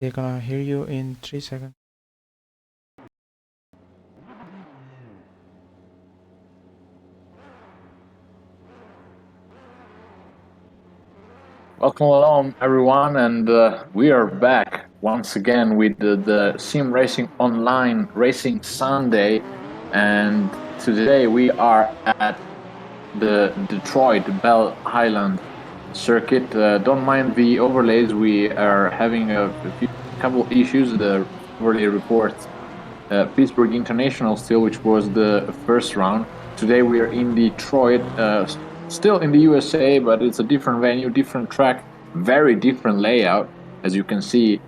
They're gonna hear you in 3 seconds. Welcome along, everyone, and we are back once again with the Sim Racing Online Racing Sunday. And today we are at the Detroit Belle Highland circuit. Don't mind the overlays; we are having a couple issues. The overlay reports Pittsburgh International still, which was the first round. Today we are in Detroit, still in the USA, but it's a different venue, different track, very different layout. As you can see,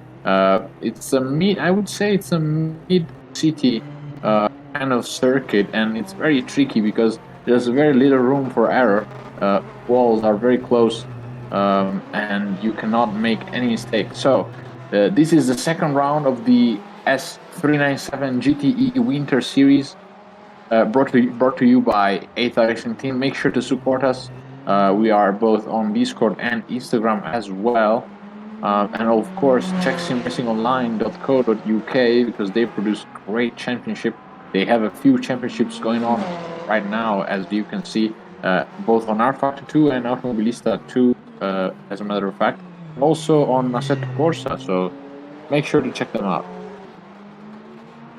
it's a mid. I would say it's a mid-city kind of circuit, and it's very tricky because there's very little room for error. Walls are very close, and you cannot make any mistake. So this is the second round of the S397 GTE Winter Series, brought to you by eitharacingteam. Make sure to support us. We are both on Discord and Instagram as well. And of course, check simracingonline.co.uk because they produce great championship. They have a few championships going on right now, as you can see, both on R-Factor 2 and Automobilista 2, as a matter of fact, and also on Assetto Corsa. So make sure to check them out.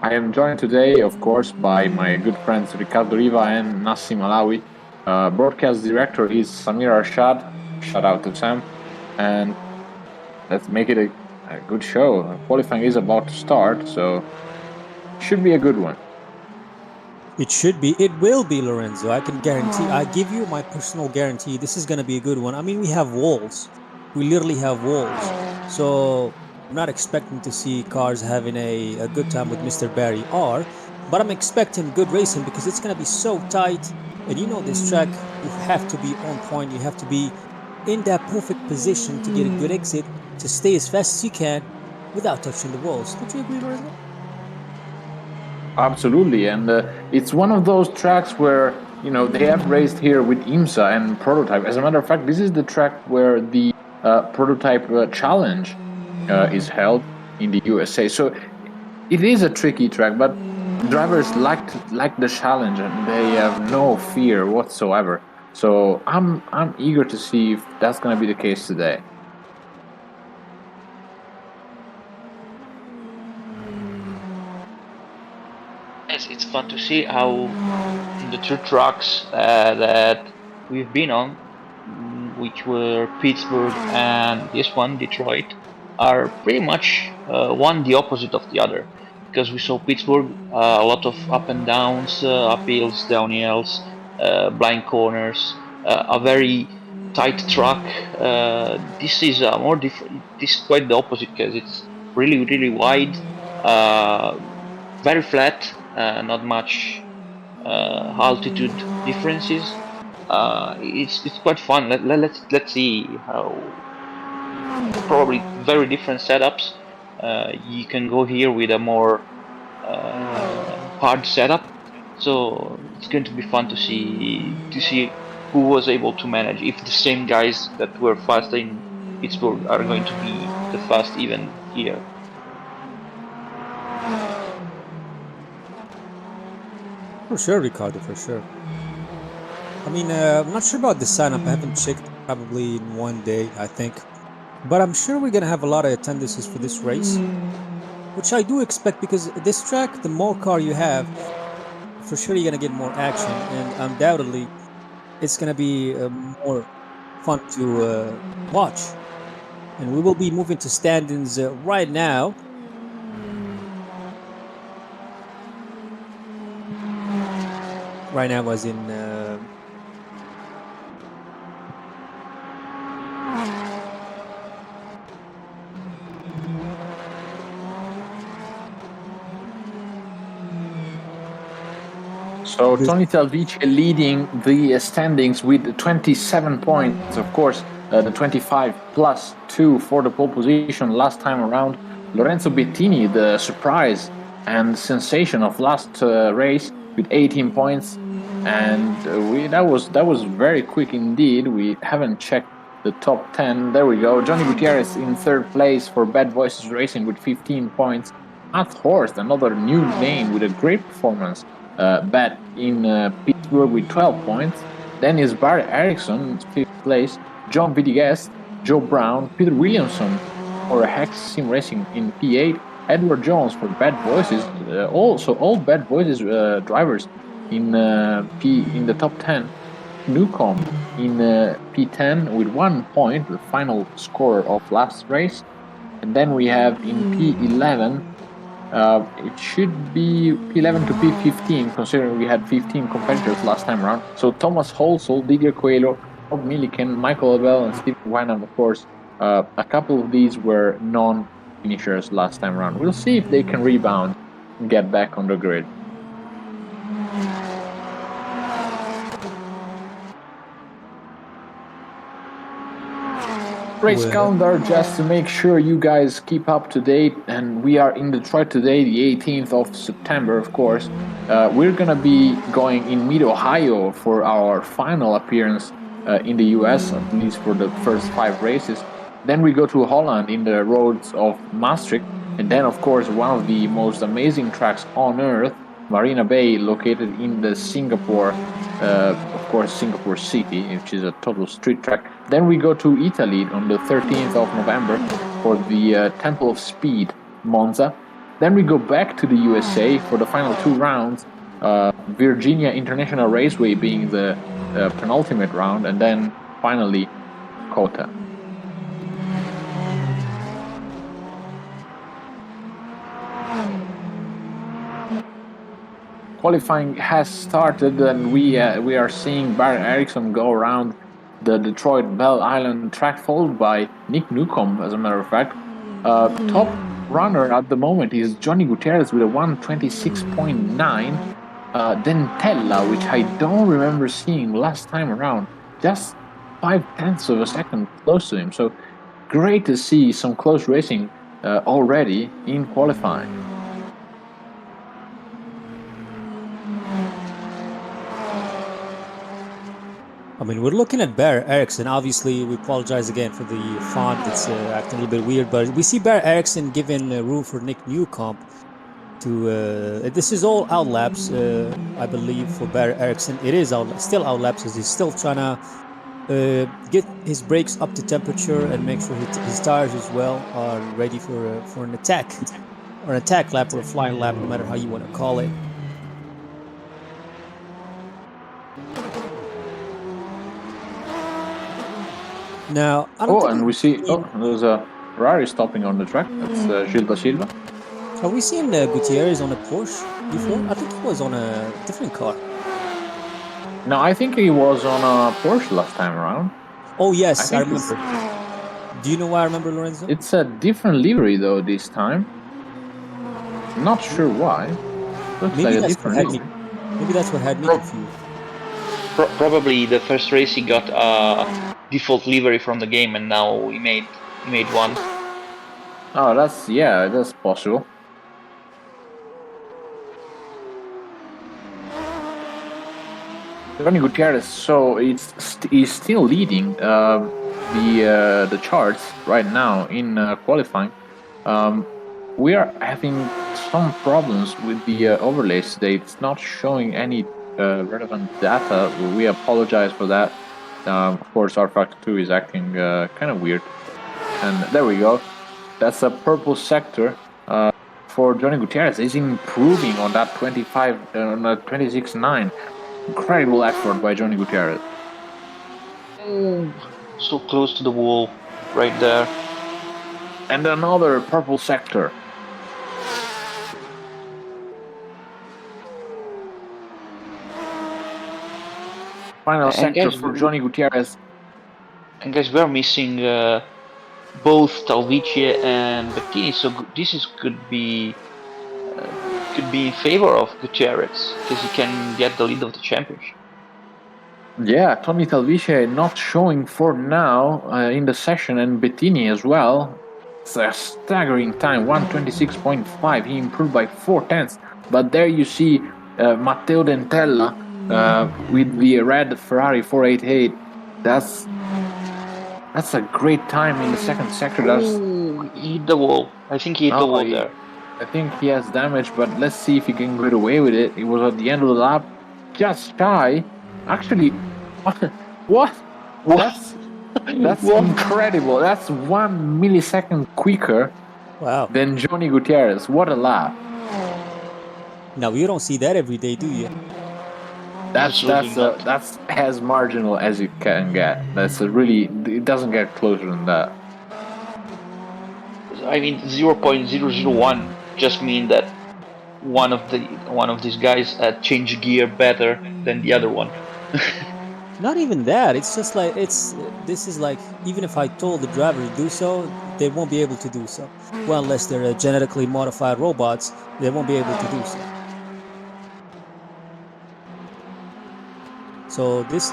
I am joined today, of course, by my good friends Ricardo Riva and Nassim Alawi. Broadcast director is Samir Arshad. Shout out to Sam. And let's make it a good show. Qualifying is about to start, so should be a good one. It should be. It will be, Lorenzo. I can guarantee. I give you my personal guarantee. This is going to be a good one. I mean, we have walls. We literally have walls. So I'm not expecting to see cars having a good time with Mr. Barry R. But I'm expecting good racing because it's going to be so tight. And you know this track, you have to be on point. You have to be in that perfect position to get a good exit, to stay as fast as you can without touching the walls. Don't you agree, Lorenzo? Absolutely, and it's one of those tracks where they have raced here with IMSA and Prototype. As a matter of fact, this is the track where the Prototype Challenge is held in the USA. So it is a tricky track, but drivers like the challenge and they have no fear whatsoever. So I'm eager to see if that's going to be the case today. Yes, it's fun to see how the two tracks that we've been on, which were Pittsburgh and this one, Detroit, are pretty much one the opposite of the other. Because we saw Pittsburgh, a lot of up and downs, uphills, downhills, blind corners, a very tight track. This is more different. This is quite the opposite because it's really wide, very flat. Not much altitude differences. It's quite fun. Let's see how probably very different setups. You can go here with a more hard setup, so it's going to be fun to see who was able to manage. If the same guys that were fast in Pittsburgh are going to be the fast even here. For sure, Ricardo, for sure. I mean, I'm not sure about the sign-up. I haven't checked probably in one day, I think. But I'm sure we're going to have a lot of attendances for this race, which I do expect because this track, the more car you have, for sure you're going to get more action. And undoubtedly, it's going to be more fun to watch. And we will be moving to standings right now. Right now, as in So Tony Talvice leading the standings with 27 points. Of course, the 25 plus 2 for the pole position last time around. Lorenzo Bettini, the surprise and sensation of last race, with 18 points. And that was very quick indeed. We haven't checked the top 10. There we go. Johnny Gutierrez in third place for Bad Voices Racing with 15 points. Matt Horst, another new name with a great performance, back in Pittsburgh with 12 points. Then is Barry Erickson, 5th place. John Vitiges, Joe Brown, Peter Williamson for Hex Sim Racing in P8. Edward Jones for Bad Voices. Also, all Bad Voices drivers in the top 10. Newcomb in P10 with 1 point, the final score of last race. And then we have in P11, it should be P11 to P15, considering we had 15 competitors last time around. So Thomas Holsall, Didier Coelho, Rob Milliken, Michael Belle, and Stephen Wyman, of course. A couple of these were non-finishers last time around. We'll see if they can rebound and get back on the grid. Race calendar, just to make sure you guys keep up to date, and we are in Detroit today, the 18th of September, of course. We're gonna be going in mid-Ohio for our final appearance in the US, at least for the first 5 races. Then we go to Holland in the roads of Maastricht, and then of course one of the most amazing tracks on earth, Marina Bay, located in the Singapore, of course Singapore City, which is a total street track. Then we go to Italy on the 13th of November for the Temple of Speed, Monza. Then we go back to the USA for the final 2 rounds, Virginia International Raceway being the penultimate round, and then finally COTA. Qualifying has started, and we are seeing Barry Erickson go around the Detroit Belle Island track, followed by Nick Newcomb, as a matter of fact. Top runner at the moment is Johnny Gutierrez with a 126.9. Then Tella, which I don't remember seeing last time around, just 0.5 of a second close to him. So great to see some close racing already in qualifying. I mean, we're looking at Barry Erickson. Obviously, we apologize again for the font. It's acting a little bit weird, but we see Barry Erickson giving room for Nick Newcomb to... this is all outlaps, I believe, for Barry Erickson. It is still outlaps, as he's still trying to get his brakes up to temperature and make sure his tires as well are ready for an attack, or an attack lap, or a flying lap, no matter how you want to call it. Now, and we see there's a Ferrari stopping on the track. That's Gilles da Silva. Have we seen Gutierrez on a Porsche before? I think he was on a different car. No, I think he was on a Porsche last time around. Oh yes, I remember. Do you know why I remember, Lorenzo? It's a different livery though this time. Not sure why. Looks Maybe like a that's different what had livery. Maybe that's what had me confused. Probably the first race he got a default livery from the game, and now he made one. Oh, that's possible. Johnny Gutierrez, so he's still leading the charts right now in qualifying. We are having some problems with the overlays today. It's not showing any relevant data. We apologize for that. Of course, our Factor 2 is acting kind of weird. And there we go. That's a purple sector for Johnny Gutierrez. He's improving on that 26.9. Incredible effort by Johnny Gutierrez. Oh, so close to the wall, right there. And another purple sector. Final sector for Johnny Gutierrez. And guys, we're missing both Talvice and Bettini, so this could be in favor of Gutierrez, because he can get the lead of the championship. Yeah, Tony Talvice not showing for now in the session, and Bettini as well. It's a staggering time, 126.5. He improved by 0.4. But there you see Matteo Dentella with the red Ferrari 488. That's That's a great time in the second sector. That's Ooh, he hit the wall. I think he hit the wall there. I think he has damage, but let's see if he can get away with it. It was at the end of the lap, just shy. Actually, what? That's What? incredible. That's 1 millisecond quicker Wow. than Johnny Gutierrez. What a lap! Now you don't see that every day, do you? Absolutely not. That's as marginal as it can get. That's a really, it doesn't get closer than that. I mean, 0.001 just mean that one of these guys changed gear better than the other one. Not even that. It's just like this is like even if I told the driver to do so, they won't be able to do so. Well, unless they're genetically modified robots, they won't be able to do so. So these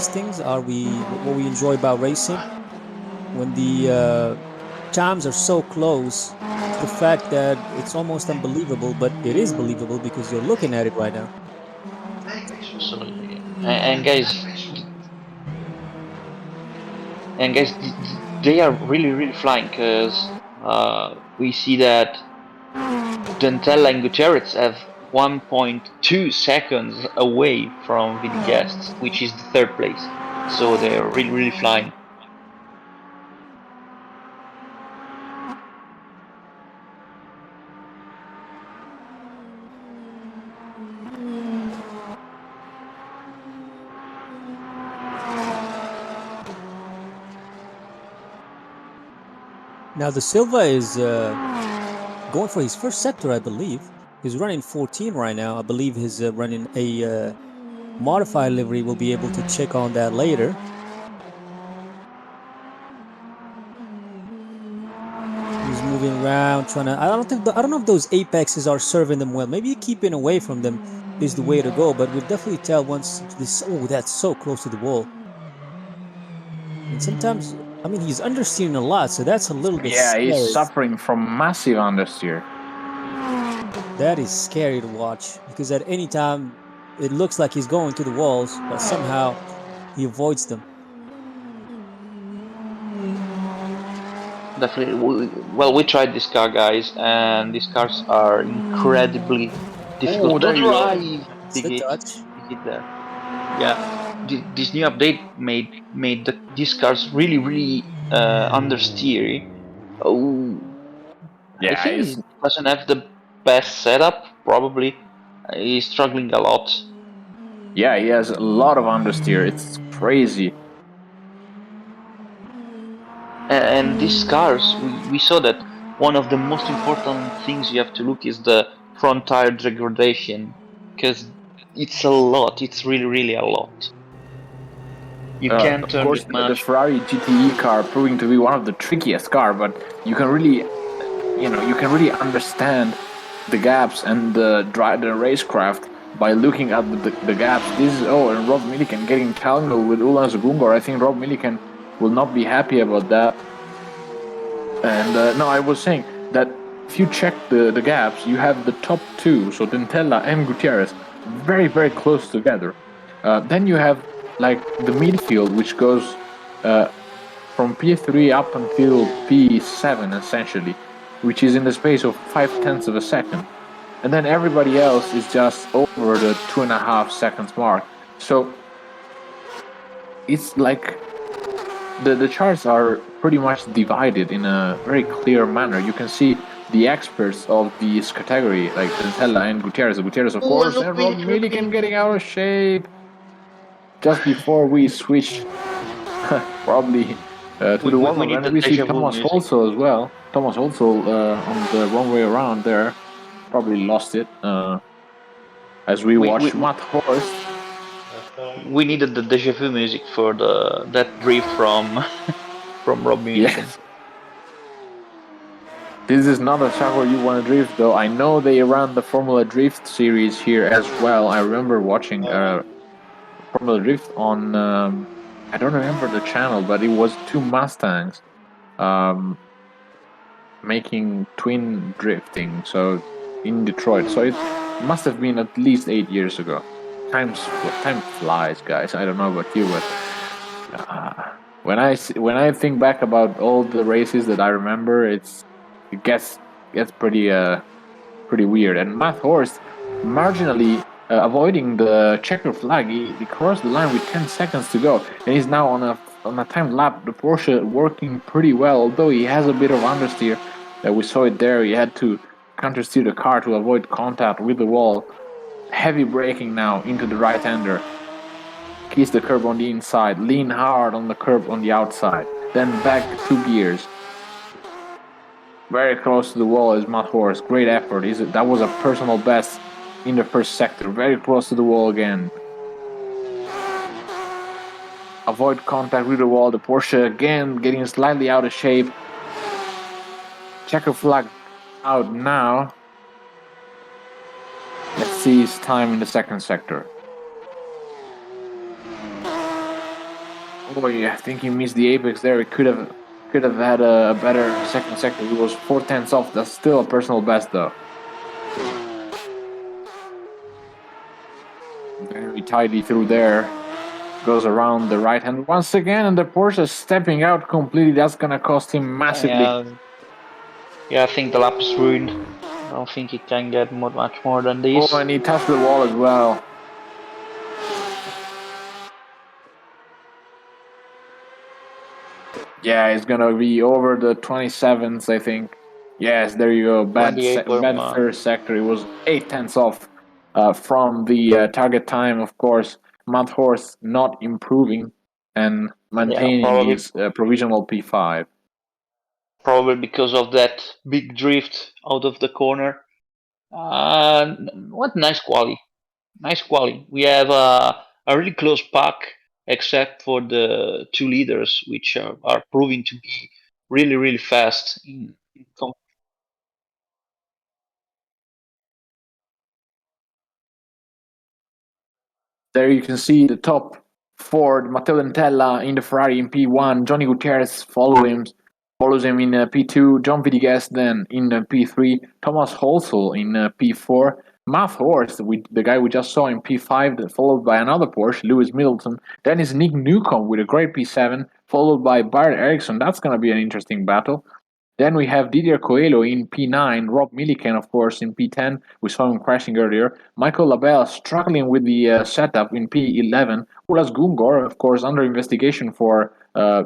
things are what we enjoy about racing. When the times are so close to the fact that it's almost unbelievable, but it is believable because you're looking at it right now. Absolutely. And guys, they are really flying because we see that Dentella and Gutierrez have 1.2 seconds away from Vini Guests, which is the third place. So they're really flying. Now the Silva is going for his first sector, I believe. He's running 14 right now. I believe he's running a modified livery. We'll be able to check on that later. He's moving around, trying to. I don't know if those apexes are serving them well. Maybe keeping away from them is the way to go. But we'll definitely tell once this. Oh, that's so close to the wall. And sometimes, I mean, he's understeering a lot, so that's a little bit. Yeah, scary. he's suffering from massive understeer. That is scary to watch because at any time it looks like he's going to the walls, but somehow he avoids them. Definitely. Well, we tried this car, guys, and these cars are incredibly difficult to drive. Big hit there. Yeah, this new update made these cars really understeery. Oh, Yeah, I think he doesn't have the best setup. Probably he's struggling a lot. yeah, he has a lot of understeer. It's crazy. And these cars, we saw that one of the most important things you have to look is the front tire degradation, because it's a lot. It's really a lot. You can't Of turn course, that much. the Ferrari GTE car proving to be one of the trickiest car, but you can really, you can really understand the gaps and the racecraft by looking at the gaps. This is and Rob Millikan getting tangled with Ulan Zugungor. I think Rob Millikan will not be happy about that. And no, I was saying that if you check the gaps, you have the top two, so Dentella and Gutierrez, very close together. Then you have like the midfield, which goes from P3 up until P7 essentially, which is in the space of 0.5 of a second. And then everybody else is just over the 2.5 seconds mark. So it's like the charts are pretty much divided in a very clear manner. You can see the experts of this category, like Dentella and Gutierrez. Gutierrez, of course, and Rob Millikan getting out of shape just before we switch probably to the warm-up. And we see Thomas also as well. Thomas also on the wrong way around there. Probably lost it as we watch Matt Horst. We needed the deja vu music for that drift from Rob Millikan. Yes. This is not a track where you want to drift, though. I know they ran the Formula Drift series here as well. I remember watching Formula Drift on, I don't remember the channel, but it was two Mustangs making twin drifting, so in Detroit. So it must have been at least 8 years ago. Time flies, guys. I don't know about you, but when I think back about all the races that I remember, it gets pretty weird. And Matt Horst marginally avoiding the checker flag. He crossed the line with 10 seconds to go, and he's now on a timed lap. The Porsche working pretty well, although he has a bit of understeer. We saw it there. He had to countersteer the car to avoid contact with the wall. Heavy braking now into the right-hander. Kiss the curb on the inside. Lean hard on the curb on the outside. Then back 2 gears. Very close to the wall is Matt Horst. Great effort. That was a personal best in the first sector. Very close to the wall again. Avoid contact with the wall. The Porsche again getting slightly out of shape. Checker flag out now. Let's see his time in the second sector. Oh yeah, I think he missed the apex there. He could have had a better second sector. He was 4/10 off. That's still a personal best though. Very tidy through there. Goes around the right hand once again, and the Porsche stepping out completely. That's gonna cost him massively. Yeah, I think the lap is ruined. I don't think he can get much more than this. Oh, and he touched the wall as well. Yeah, it's gonna be over the 27th, I think. Yes, there you go. Bad first sector. It was 8/10 off from the target time, of course. Matt Horst not improving and maintaining his provisional P5. Probably because of that big drift out of the corner. What nice quali. Nice quali. We have a really close pack, except for the 2 leaders, which are proving to be really, really fast. There you can see the top 4, Matteo Dentella in the Ferrari in P1, Johnny Gutierrez follows him in P2, John Vitiges then in P3, Thomas Holsel in P4, Matt Horst, the guy we just saw in P5, followed by another Porsche, Lewis Middleton. Then is Nick Newcomb with a great P7, followed by Barrett Ericsson. That's going to be an interesting battle. Then we have Didier Coelho in P9, Rob Milliken, of course, in P10. We saw him crashing earlier. Michael Labelle struggling with the setup in P11. Ulas Gungor, of course, under investigation for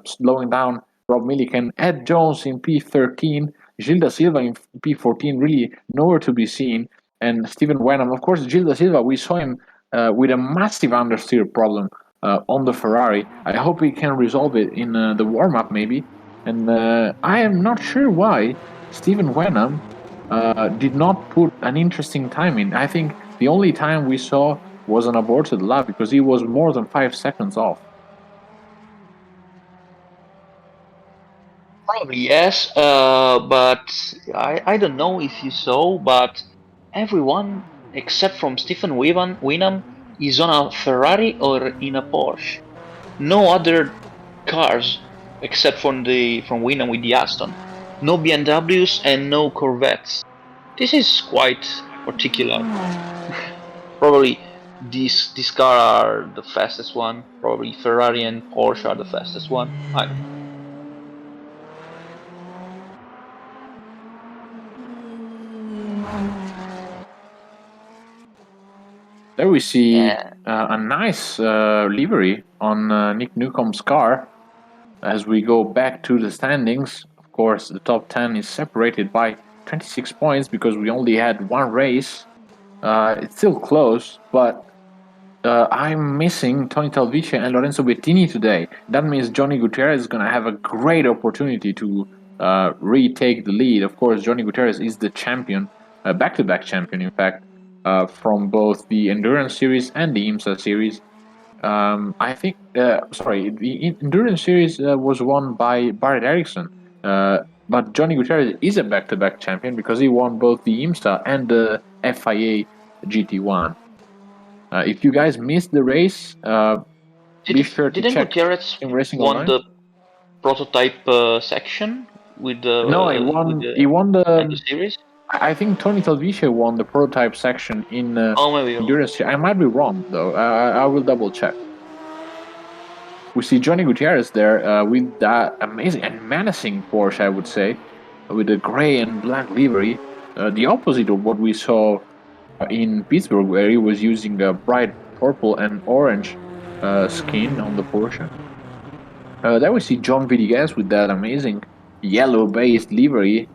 slowing down Rob Milliken. Ed Jones in P13. Gilles da Silva in P14, really nowhere to be seen. And Stephen Wenham. Of course, Gilles da Silva, we saw him with a massive understeer problem on the Ferrari. I hope he can resolve it in the warm-up, maybe. And I am not sure why Stephen Wenham did not put an interesting time in. I think the only time we saw was an aborted lap because he was more than 5 seconds off. Probably yes, but I don't know if you saw, but everyone except from Stephen Wenham is on a Ferrari or in a Porsche. No other cars except from Wenham with the Aston. No BMWs and no Corvettes. This is quite particular. Probably these cars are the fastest one. Probably Ferrari and Porsche are the fastest one. I don't know. There we see a nice livery on Nick Newcomb's car. As we go back to the standings, of course, the top 10 is separated by 26 points because we only had one race. It's still close, but I'm missing Tony Talvice and Lorenzo Bettini today. That means Johnny Gutierrez is going to have a great opportunity to retake the lead. Of course, Johnny Gutierrez is the champion, back-to-back champion, in fact, from both the Endurance Series and the IMSA Series. I think, the Endurance Series was won by Barrett Ericsson, but Johnny Gutierrez is a back-to-back champion because he won both the IMSA and the FIA GT1. If you guys missed the race, be sure to check Gutierrez SimRacingOnline. The prototype section with the he won the series. I think Tony Talvice won the prototype section in maybe Endurance. I might be wrong though. I will double check. we see Johnny Gutierrez there with that amazing and menacing Porsche, I would say, with a gray and black livery, the opposite of what we saw in Pittsburgh, where he was using a bright purple and orange skin on the Porsche. There we see John Villegas with that amazing yellow-based livery.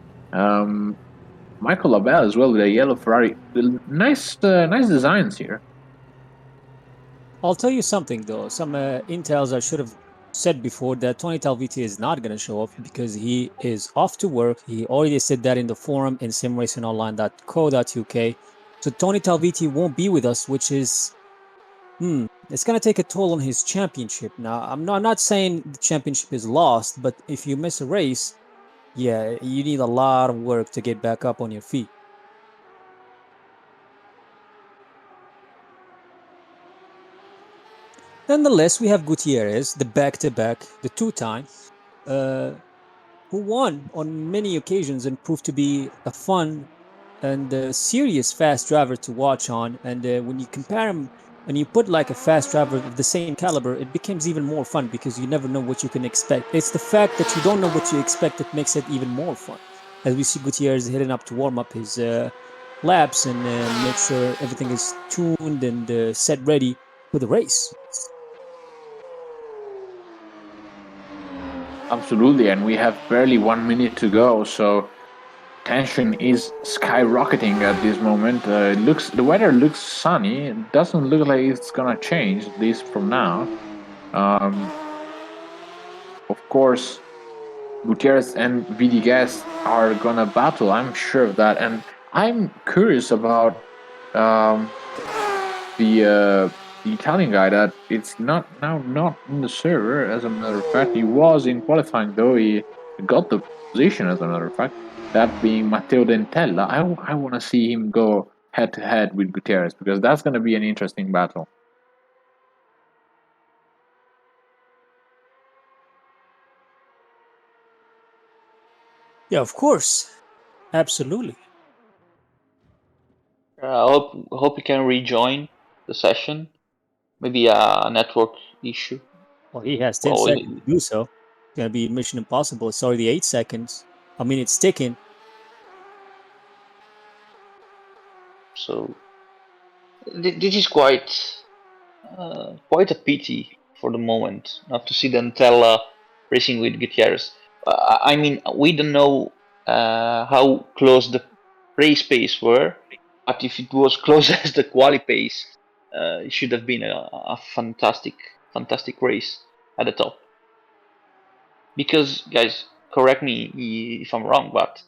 Michael Labelle as well with a yellow Ferrari. Nice designs here. I'll tell you something though. Some intels I should have said before that Tony Talviti is not going to show up because he is off to work. He already said that in the forum in simracingonline.co.uk. So Tony Talviti won't be with us, which is it's going to take a toll on his championship. Now, I'm not saying the championship is lost, but if you miss a race, yeah, you need a lot of work to get back up on your feet. Nonetheless, we have Gutierrez, the back-to-back, the two-time, who won on many occasions and proved to be a fun and serious fast driver to watch on. And when you compare him, when you put like a fast driver of the same caliber, it becomes even more fun because you never know what you can expect. It's the fact that you don't know what you expect that makes it even more fun. As we see Gutierrez heading up to warm up his laps and make sure everything is tuned and set ready for the race. Absolutely, and we have barely 1 minute to go, so tension is skyrocketing at this moment. The weather looks sunny. It doesn't look like it's gonna change, at least from now. Of course, Gutierrez and Villegas are gonna battle. I'm sure of that, and I'm curious about the Italian guy that it's not in the server. As a matter of fact, he was in qualifying though. He got the position. As a matter of fact, that being Matteo Dentella. I want to see him go head to head with Gutierrez because that's going to be an interesting battle. Yeah, of course, absolutely. I hope you can rejoin the session. Maybe a network issue. Well, he has 10 seconds to do so. It's going to be Mission Impossible. It's already 8 seconds. I mean, it's ticking. So this is quite a pity for the moment not to see Dantella racing with Gutierrez. I mean, we don't know how close the race pace were, but if it was close as the quali pace, it should have been a fantastic race at the top. Because, guys, correct me if I'm wrong, but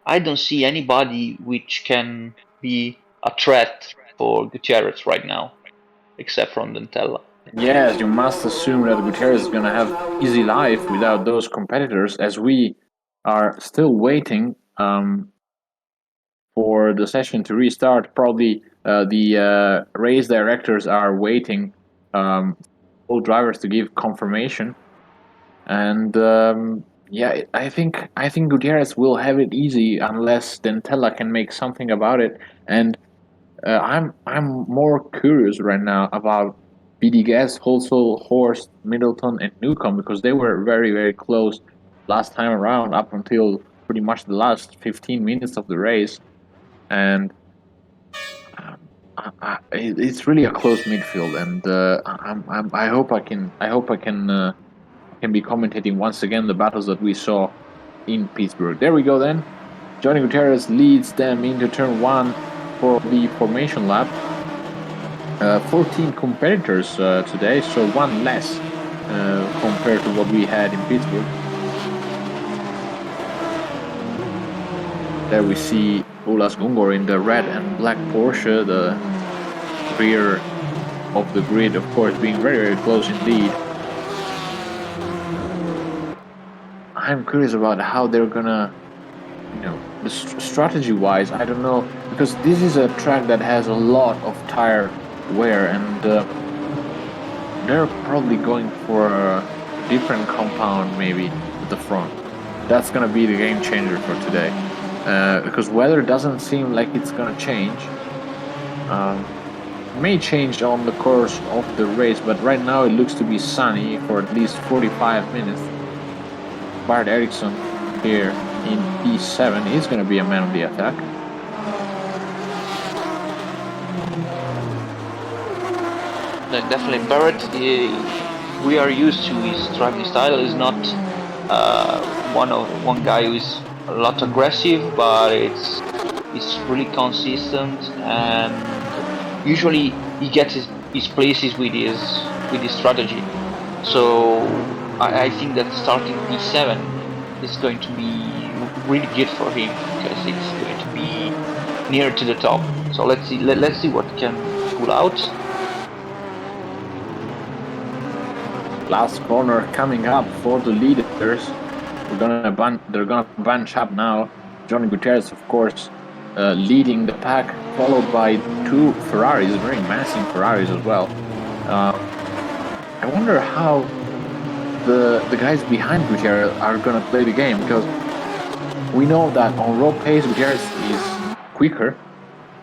I don't see anybody which can be a threat for Gutierrez right now, except from Dantella. Yes, you must assume that Gutierrez is going to have easy life without those competitors, as we are still waiting for the session to restart. Probably the race directors are waiting all drivers to give confirmation, and yeah, I think Gutierrez will have it easy unless Dentella can make something about it. And I'm more curious right now about BDGS, Holsall, Horst, Middleton, and Newcomb because they were very close last time around up until pretty much the last 15 minutes of the race, and it's really a close midfield. And I hope I can be commentating once again the battles that we saw in Pittsburgh. There we go then. Johnny Gutierrez leads them into turn 1 for the formation lap. 14 competitors today, so one less compared to what we had in Pittsburgh. There we see Olas Gungor in the red and black Porsche, the rear of the grid, of course, being very close indeed. I'm curious about how they're gonna, the strategy-wise, I don't know, because this is a track that has a lot of tire wear, and they're probably going for a different compound maybe at the front. That's gonna be the game changer for today, because weather doesn't seem like it's gonna change. may change on the course of the race, but right now it looks to be sunny for at least 45 minutes. Bart Eriksson here in P7 is going to be a man of the attack. Definitely, Barrett. We are used to his driving style. Is not one guy who is a lot aggressive, but it's really consistent, and usually he gets his places with his strategy. So I think that starting P7 is going to be really good for him because it's going to be near to the top. So let's see what he can pull out. Last corner coming up for the leaders. They're gonna bunch up now. Johnny Gutierrez, of course, leading the pack, followed by two Ferraris, very massive Ferraris as well. I wonder how the guys behind Gutierrez are gonna play the game, because we know that on raw pace Gutierrez is quicker,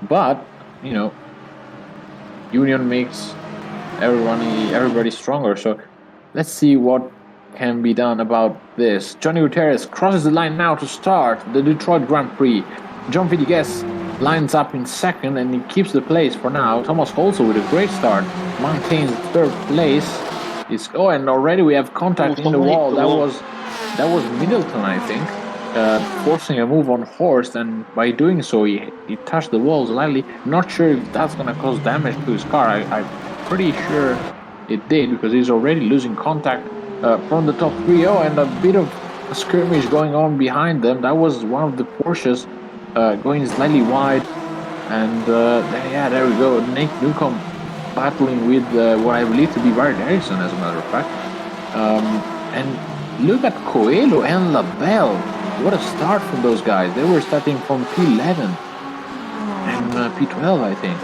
but you know, union makes everybody stronger. So let's see what can be done about this. Johnny Gutierrez crosses the line now to start the Detroit Grand Prix. John Villegas lines up in second and he keeps the place for now. Thomas Holzer with a great start maintains third place. And already we have contact in the wall. That was Middleton, I think, forcing a move on Horst, and by doing so he touched the wall slightly. Not sure if that's gonna cause damage to his car. I'm pretty sure it did, because he's already losing contact from the top 3. And a bit of a skirmish going on behind them. That was one of the Porsches going slightly wide, and there we go. Nick Newcomb battling with what I believe to be Barrett Eriksson, as a matter of fact. And look at Coelho and Belle. What a start from those guys. They were starting from P11 and P12, I think.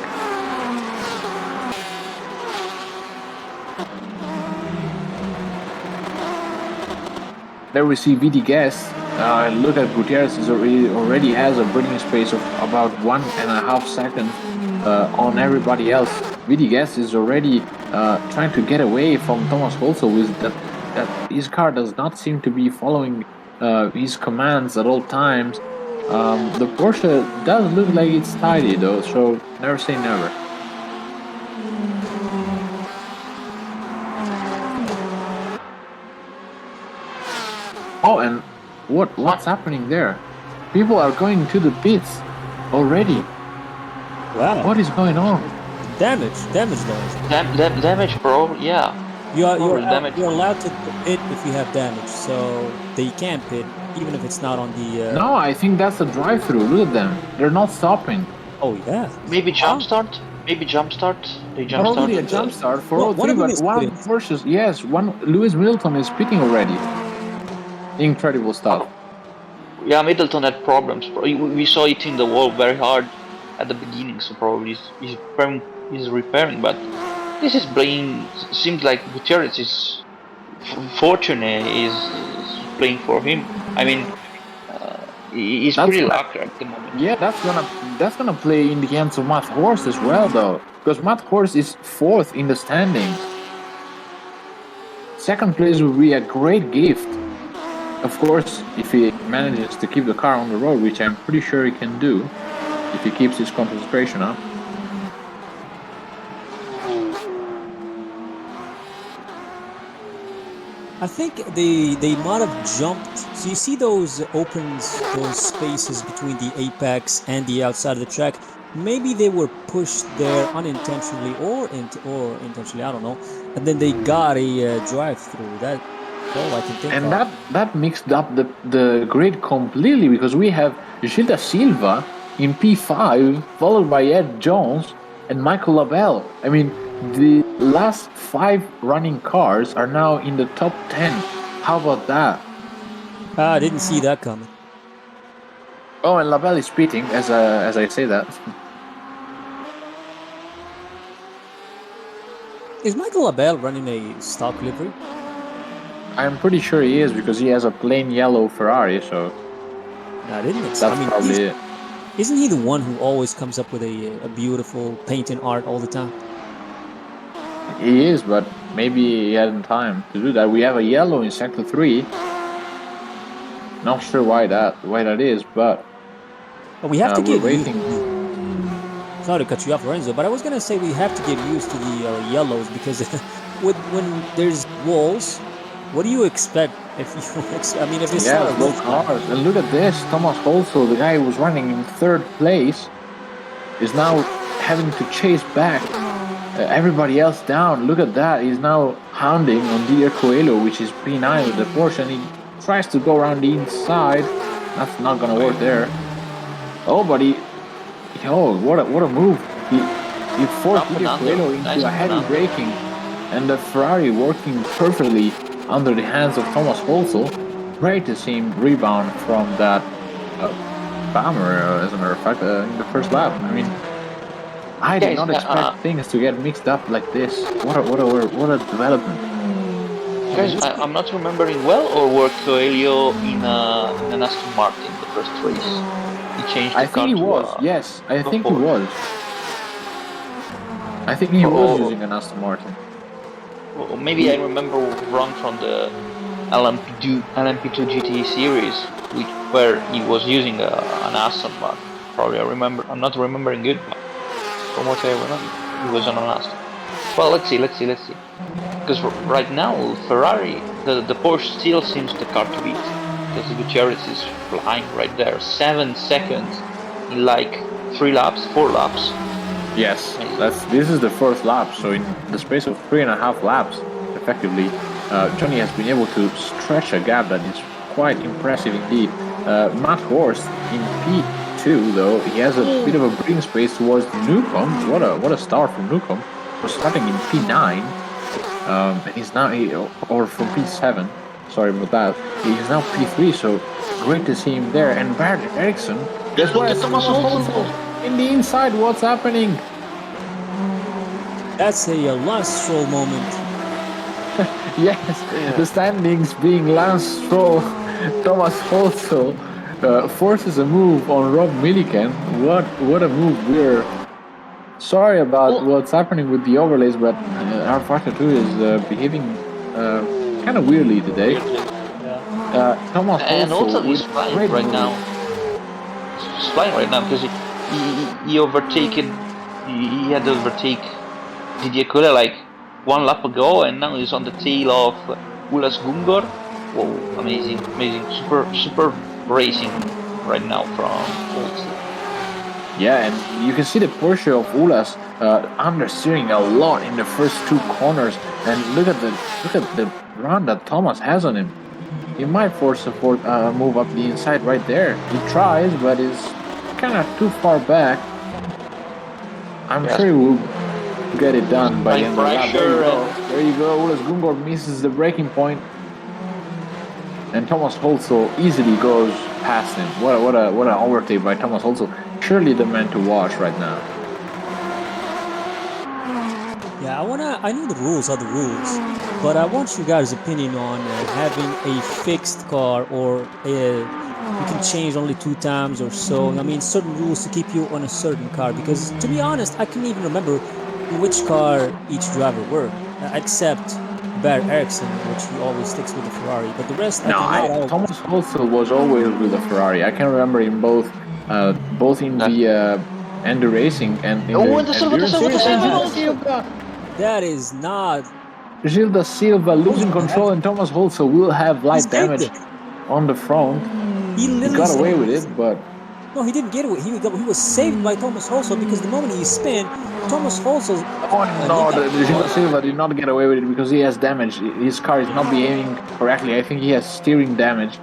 There we see Villegas. Look at Gutierrez, already has a breathing space of about 1.5 seconds on everybody else. Villegas is already trying to get away from Thomas Holzer, with that his car does not seem to be following his commands at all times. The Porsche does look like it's tidy though, so never say never. Oh, and what's happening there? People are going to the pits already. Wow. What is going on? Damage noise. Damage, bro. Yeah. You're allowed to pit if you have damage, so they can't pit even if it's not on the. No, I think that's a drive-through. Look at them; they're not stopping. Oh yeah. Maybe jump start. Maybe jump start. They jump start. Probably a jump start for all three, but one Porsche. Yes, Lewis Middleton is pitting already. Incredible stuff. Yeah, Middleton had problems. We saw it in the wall very hard at the beginning, so probably he's repairing. But this is playing. Seems like Gutierrez's fortune is playing for him. I mean, he's pretty lucky at the moment. Yeah, that's gonna play in the hands of Matt Horst as well, though, because Matt Horst is 4th in the standings. 2nd place would be a great gift. Of course, if he manages to keep the car on the road, which I'm pretty sure he can do, if he keeps his concentration up. I think they might have jumped. So you see those those spaces between the apex and the outside of the track. Maybe they were pushed there unintentionally or intentionally. I don't know. And then they got a drive-through. That. I can think and that mixed up the grid completely, because we have Gilda Silva in P5, followed by Ed Jones and Michael Labelle. I mean, the last 5 running cars are now in the top 10. How about that? I didn't see that coming. Oh, and Labelle is pitting as I say that. Is Michael Labelle running a stock livery? I'm pretty sure he is, because he has a plain yellow Ferrari, so I didn't expect. that's probably it. Isn't he the one who always comes up with a beautiful painting art all the time? He is, but maybe he hadn't time to do that. We have a yellow in sector 3. Not sure why that is, but we have to we're get waiting. Sorry to cut you off, Lorenzo, but I was gonna say we have to get used to the yellows because when there's walls, what do you expect if you? I mean, if it's not a low road cars, and look at this. Thomas Holzel, the guy who was running in 3rd place, is now having to chase back everybody else down. Look at that. He's now hounding on Didier Coelho, which is P9 with the Porsche, and he tries to go around the inside. That's not gonna work there. Oh, but what a move. He forced Didier Coelho into a heavy braking, and the Ferrari working perfectly under the hands of Thomas Holzel. Great to see him rebound from that bomber, as a matter of fact, in the first lap. I mean, I did not expect things to get mixed up like this. What a development. Guys, I'm not remembering well, or were Coelho in an Aston Martin the first race? He changed the car. I think he was. Yes, I think he was. I think he was using an Aston Martin. Or maybe I remember wrong from the LMP2 GTE series, where he was using an Aston Martin. Probably I'm not remembering good, but from what I remember, he was on an Aston. Well, let's see. Because right now, Ferrari, the Porsche still seems the car to beat. Because Gutierrez is flying right there. 7 seconds in like 4 laps. Yes, this is the 4th lap, so in the space of 3.5 laps, effectively, Johnny has been able to stretch a gap that is quite impressive indeed. Matt Horst in P2, though, he has a bit of a breathing space towards Newcomb. What a start from Newcomb. Was starting in P9, he's now or from P7. Sorry about that. He's now P3, so great to see him there. And Bert Ericsson, guess what? Thomas Holzel in the inside. What's happening? That's a Lance Stroll moment. Yes, the standings being Lance Stroll, Thomas Holzel forces a move on Rob Milliken. What a move! We're sorry about what's happening with the overlays, but our Factor 2 is behaving kind of weirdly today. Thomas and also he's flying right move. now. He's flying right now because he overtaken. He had to overtake Didier Coelho like 1 lap ago, and now he's on the tail of Ulas Gungor. Whoa, amazing, super racing right now from Holzel. Yeah, and you can see the Porsche of Ulas understeering a lot in the first 2 corners, and look at the run that Thomas has on him. He might force a move up the inside right there. He tries, but is kind of too far back. I'm sure he will get it done by the end of the lap. There you go. Ulas Gungor misses the braking point, and Thomas Holzel easily goes past him. What an overtake by Thomas Holzel. Surely the man to watch right now. Yeah, I know the rules are the rules, but I want you guys' opinion on having a fixed car, or you can change only 2 times or so. I mean, certain rules to keep you on a certain car, because to be honest, I can't even remember which car each driver were, except Bert Ericsson, which he always sticks with the Ferrari, but the rest Thomas Holzel was always with the Ferrari. I can remember in both in the Ender Racing and in the Silva. That is not Gil da Silva losing control, and Thomas Holzel will have light damage on the front. He got away with it, but no, he didn't get away. He was saved by Thomas Holzel, because the moment he spun, Thomas Holzel. Gil da Silva did not get away with it because he has damage. His car is not behaving correctly. I think he has steering damage.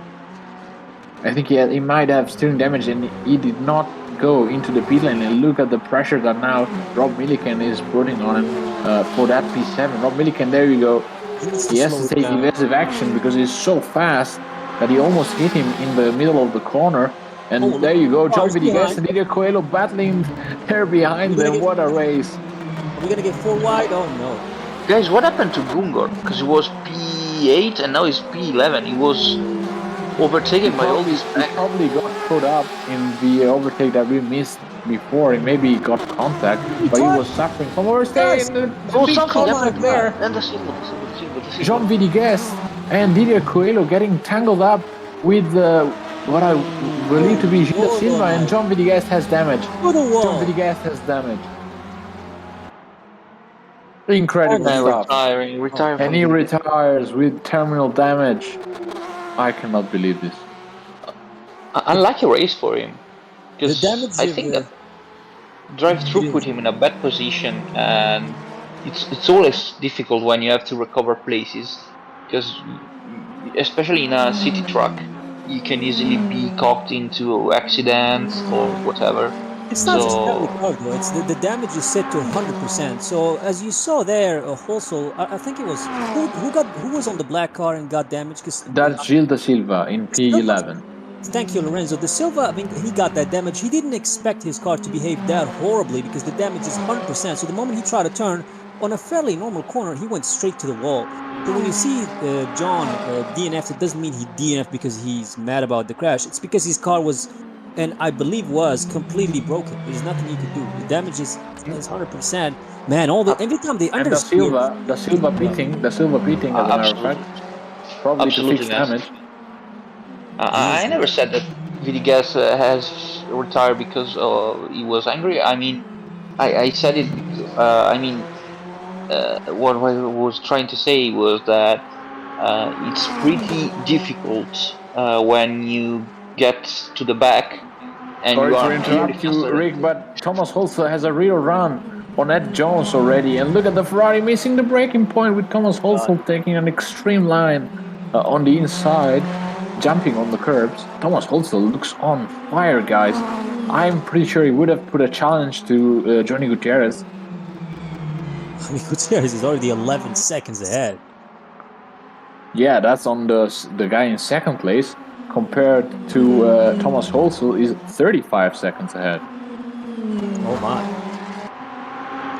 I think he might have steering damage, and he did not go into the pit lane. And look at the pressure that now Rob Milliken is putting on him for that P7. Rob Milliken, there you go. He has to take evasive action because he's so fast that he almost hit him in the middle of the corner. And there you go, John Villegas and Didier Coelho battling there behind them. What a race. Are we going to get 4 wide? Oh no. Guys, what happened to Gungor? Because he was P8 and now he's P11. He was overtaken by all this He back. probably got caught up in the overtake that we missed before, and maybe he got contact, but he was suffering from overstay. Guys, And the Oh, big something contact happened. there. And the Silva, the Silva, the Silva, the Silva. Jean Vidigues and Didier Coelho getting tangled up with what I believe to be Gilles da Silva, and Jean Vidigues has damage. Jean Vidigues has damage. Incredible And stuff. retiring And from he the retires with terminal damage. I cannot believe this. unlucky race for him. The Because damage I think that drive-through put him in a bad position, and it's always difficult when you have to recover places, because especially in a city truck, you can easily be caught into accidents or whatever. It's not just that So regard though. It's the damage is set to 100%. So as you saw there, also, I think it was who was on the black car and got damaged because That's Gilles da Silva in P11. Thank you, Lorenzo. The Silva, I mean, he got that damage. He didn't expect his car to behave that horribly because the damage is 100%. So the moment he tried to turn on a fairly normal corner, he went straight to the wall. So when you see John DNF, it doesn't mean he DNF because he's mad about the crash. It's because his car was, and I believe was, completely broken. There's nothing you could do. The damage is 100%. Man, every time they And the understeer. Silva beating, as a matter of fact, probably to fix damage. I never said that Villegas has retired because he was angry. I mean, I said it because, what I was trying to say was that it's pretty difficult when you get to the back and Sorry you to are clearly interrupt you, faster. Rick, but Thomas Holzer has a real run on Ed Jones already. And look at the Ferrari missing the braking point with Thomas Holzer taking an extreme line on the inside, jumping on the curbs. Thomas Holzer looks on fire, guys. I'm pretty sure he would have put a challenge to Johnny Gutierrez. I mean, Gutierrez is already 11 seconds ahead. Yeah, that's on the guy in second place, compared to Thomas Holzer is 35 seconds ahead. Oh my.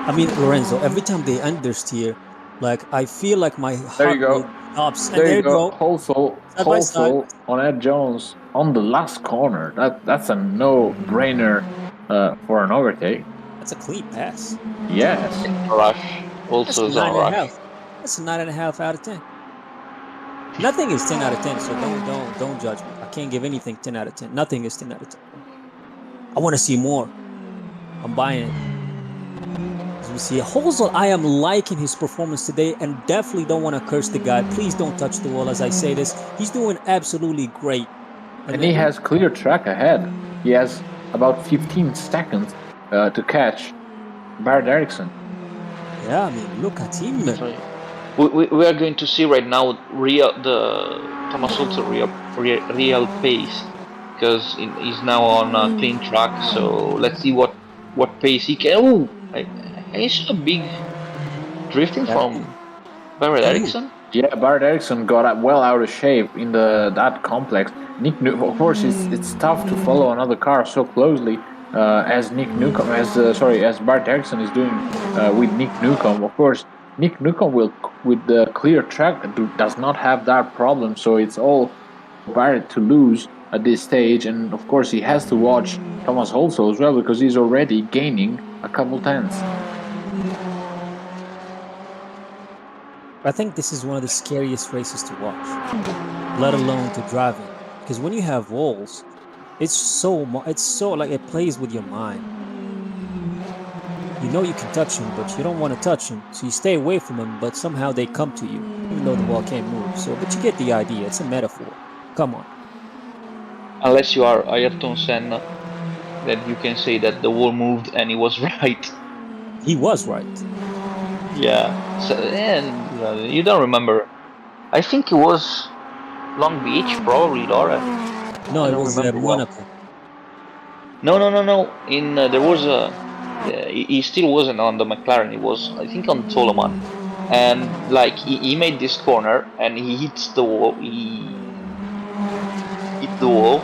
I mean, Lorenzo, every time they understeer, like, I feel like my heart rate stops. And There you go. Side by side. Holzel on Ed Jones on the last corner. That's a no-brainer for an overtake. That's a clean pass. Yes. Rush. Also That's is on rush. That's a 9.5 out of 10. Nothing is 10 out of 10, so don't judge me. I can't give anything 10 out of 10. Nothing is 10 out of 10. I want to see more. I'm buying it. As we see, Holzel, I am liking his performance today and definitely don't want to curse the guy. Please don't touch the wall as I say this. He's doing absolutely great. And he has clear track ahead. He has about 15 seconds to catch Barrett Ericsson. Yeah, I mean, look at him. We are going to see right now the Thomas Holzer real pace, because he's now on a clean track. So let's see what pace he can. Oh, I saw a big drifting from Barrett Ericsson. Yeah, Barrett Ericsson got well out of shape in that complex. Of course, it's tough to follow another car so closely as Barrett Ericsson is doing with Nick Newcomb. Of course, Nick Newcomb with the clear track does not have that problem, so it's all Barrett to lose at this stage. And of course, he has to watch Thomas Holzer as well because he's already gaining a couple tenths. I think this is one of the scariest races to watch, let alone to drive in. Because when you have walls, it's so like it plays with your mind. You know you can touch them, but you don't want to touch them, so you stay away from them. But somehow they come to you, even though the ball can't move. So, but you get the idea. It's a metaphor. Come on. Unless you are Ayrton Senna, then you can say that the wall moved and he was right. He was right. Yeah. So, and you don't remember? I think it was Long Beach, probably, Laura. No, it was Monaco. No. In there was a. He still wasn't on the McLaren. He was, I think, on Solomon, and like he made this corner and he hits the wall. He hit the wall,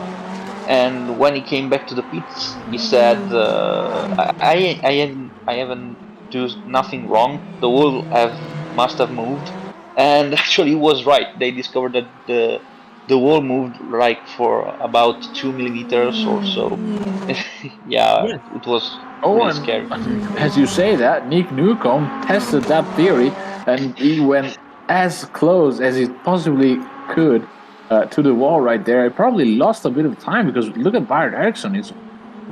and when he came back to the pits, he said, "I haven't do nothing wrong. The wall must have moved." And actually, he was right. They discovered that the wall moved like for about 2 millimeters or so. Yeah, Yeah. it was Oh, really and scary. as you say that, Nick Newcomb tested that theory, and he went as close as he possibly could to the wall right there. He probably lost a bit of time because look at Byron Eriksson; he's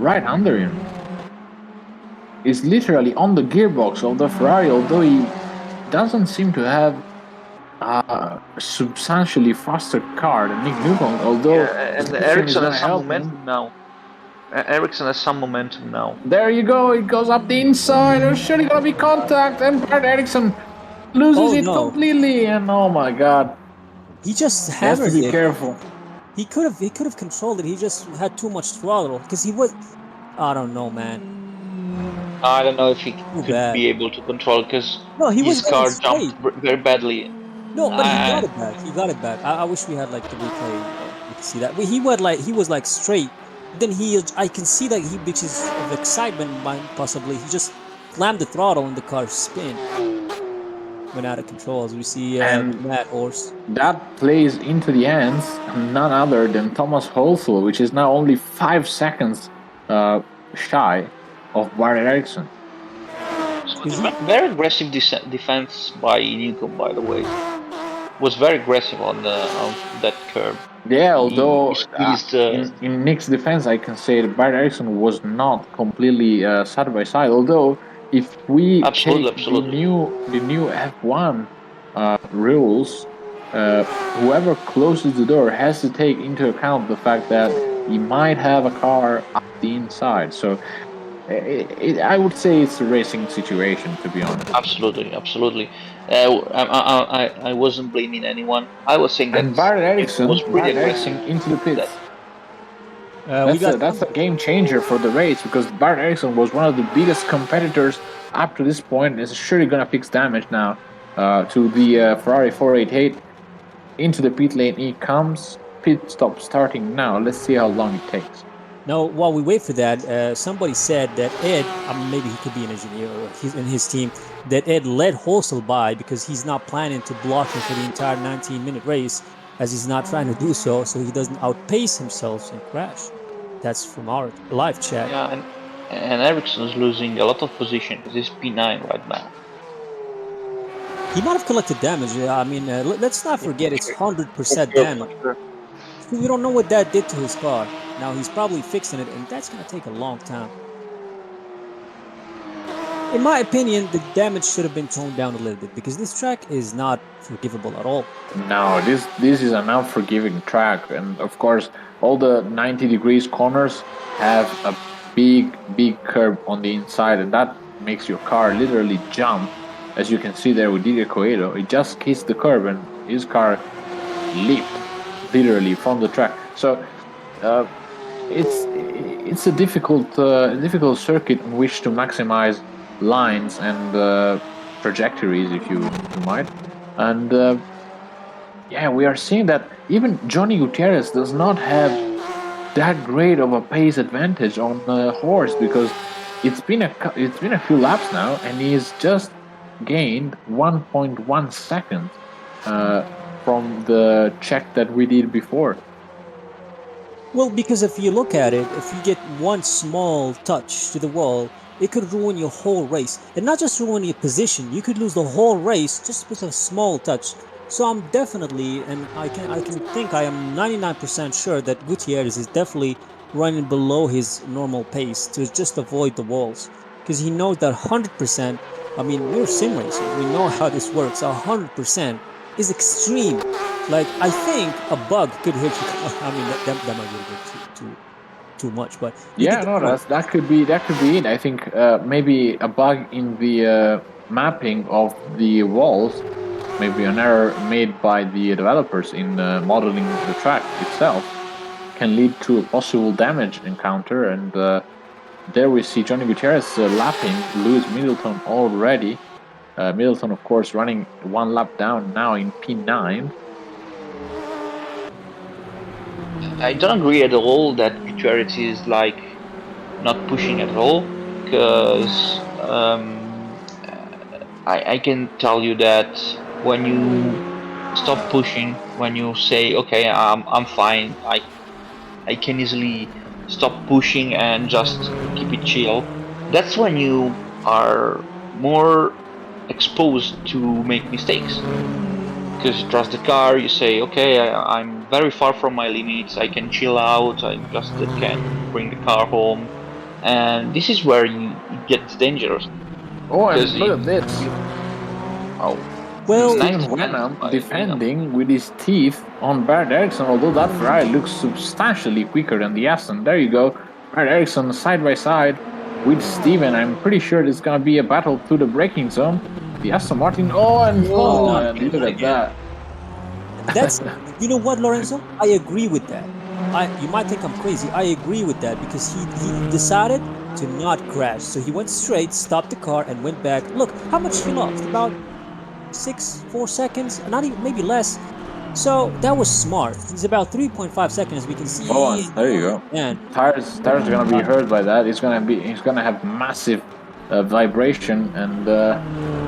right under him. He's literally on the gearbox of the Ferrari, although he doesn't seem to have a substantially faster car than Nick Newcomb. Although Yeah, the and slipstream is Ericsson going has to some help him. momentum now. Ericsson has some momentum now. There you go. It goes up the inside. There's surely gonna be contact, and Bart Eriksson loses Oh it no, completely. And oh my god, he just he has to hammered be it. careful. He could have controlled it. He just had too much throttle because he was. I don't know, man. I don't know if he Too could bad. be able to control because No, he was his going car jumped straight. very badly. No, but he got I, it back. He got it back. I wish we had like the replay. We could see that. But he was like straight. Then I can see that he, which is of excitement, possibly he just slammed the throttle and the car spin. Went out of control, as we see And Mad Horse. that plays into the hands of none other than Thomas Holthel, which is now only 5 seconds shy of Bart Eriksson. very aggressive defense by Newcomb, by the way. Was very aggressive on that curve. Yeah, He although squeezed. in Nick's defense, I can say that Bart Eriksson was not completely side by side. Although, if we take Absolutely. the new F1 rules, whoever closes the door has to take into account the fact that he might have a car up the inside. So, I would say it's a racing situation, to be honest. Absolutely. I wasn't blaming anyone. I was saying that And Bart Newcomb was pretty aggressive. into the pits. We got That's a game changer for the race because Bart Eriksson was one of the biggest competitors up to this point and is surely going to fix damage now to the Ferrari 488. Into the pit lane he comes. Pit stop starting now. Let's see how long it takes. Now, while we wait for that, somebody said that Ed, maybe he could be an engineer or in his team, that Ed let Horsel by because he's not planning to block him for the entire 19-minute race, as he's not trying to do so he doesn't outpace himself and crash. That's from our live chat. Yeah, and Ericsson's losing a lot of position because he's P9 right now. He might have collected damage. I mean, let's not forget it's 100% damage. We don't know what that did to his car. Now he's probably fixing it, and that's going to take a long time. In my opinion, the damage should have been toned down a little bit because this track is not forgivable at all. No, this is an unforgiving track, and of course, all the 90 degrees corners have a big curve on the inside, and that makes your car literally jump. As you can see there with Didier Coelho, he just kissed the curb, and his car leaped literally from the track. So it's a difficult circuit in which to maximize lines and trajectories, if you might. And yeah, we are seeing that even Johnny Gutierrez does not have that great of a pace advantage on the horse because it's been a few laps now, and he's just gained 1.1 seconds from the check that we did before. Well, because if you look at it, if you get one small touch to the wall, it could ruin your whole race. And not just ruin your position, you could lose the whole race just with a small touch. So I'm definitely, and I am 99% sure that Gutierrez is definitely running below his normal pace to just avoid the walls. Because he knows that 100%, I mean, we're sim racers, we know how this works, 100% is extreme. Like, I think a bug could hit you. I mean, that might be a bit too much, but yeah, no, that could be it. I think maybe a bug in the mapping of the walls, maybe an error made by the developers in modeling the track itself, can lead to a possible damage encounter. And there we see Johnny Gutierrez lapping Lewis Middleton already. Middleton, of course, running one lap down now in P9. I don't agree at all that Gutierrez is like not pushing at all, because I can tell you that when you stop pushing, when you say, okay, I'm fine, I can easily stop pushing and just keep it chill, that's when you are more exposed to make mistakes. Because you trust the car, you say, okay, I'm very far from my limits, I can chill out, I just can bring the car home. And this is where it gets dangerous. Oh, Because and look at this. oh, Well, nice Steven defense Wenham by Wenham. defending with his teeth on Barrett Ericsson, although that Ferrari looks substantially quicker than the Aston. There you go. Barrett Ericsson side by side with Steven. I'm pretty sure it's going to be a battle to the braking zone. The Aston Martin. Oh, and oh, oh, not and again, look not at again. that. That's, you know what, Lorenzo? I agree with that. You might think I'm crazy. I agree with that because he decided to not crash. So he went straight, stopped the car, and went back. Look how much he lost. About 4 seconds, not even, maybe less. So that was smart. He's about 3.5 seconds, as we can Oh, see. and there you go. Man, Tires are gonna be hurt by that. He's gonna have massive vibration, and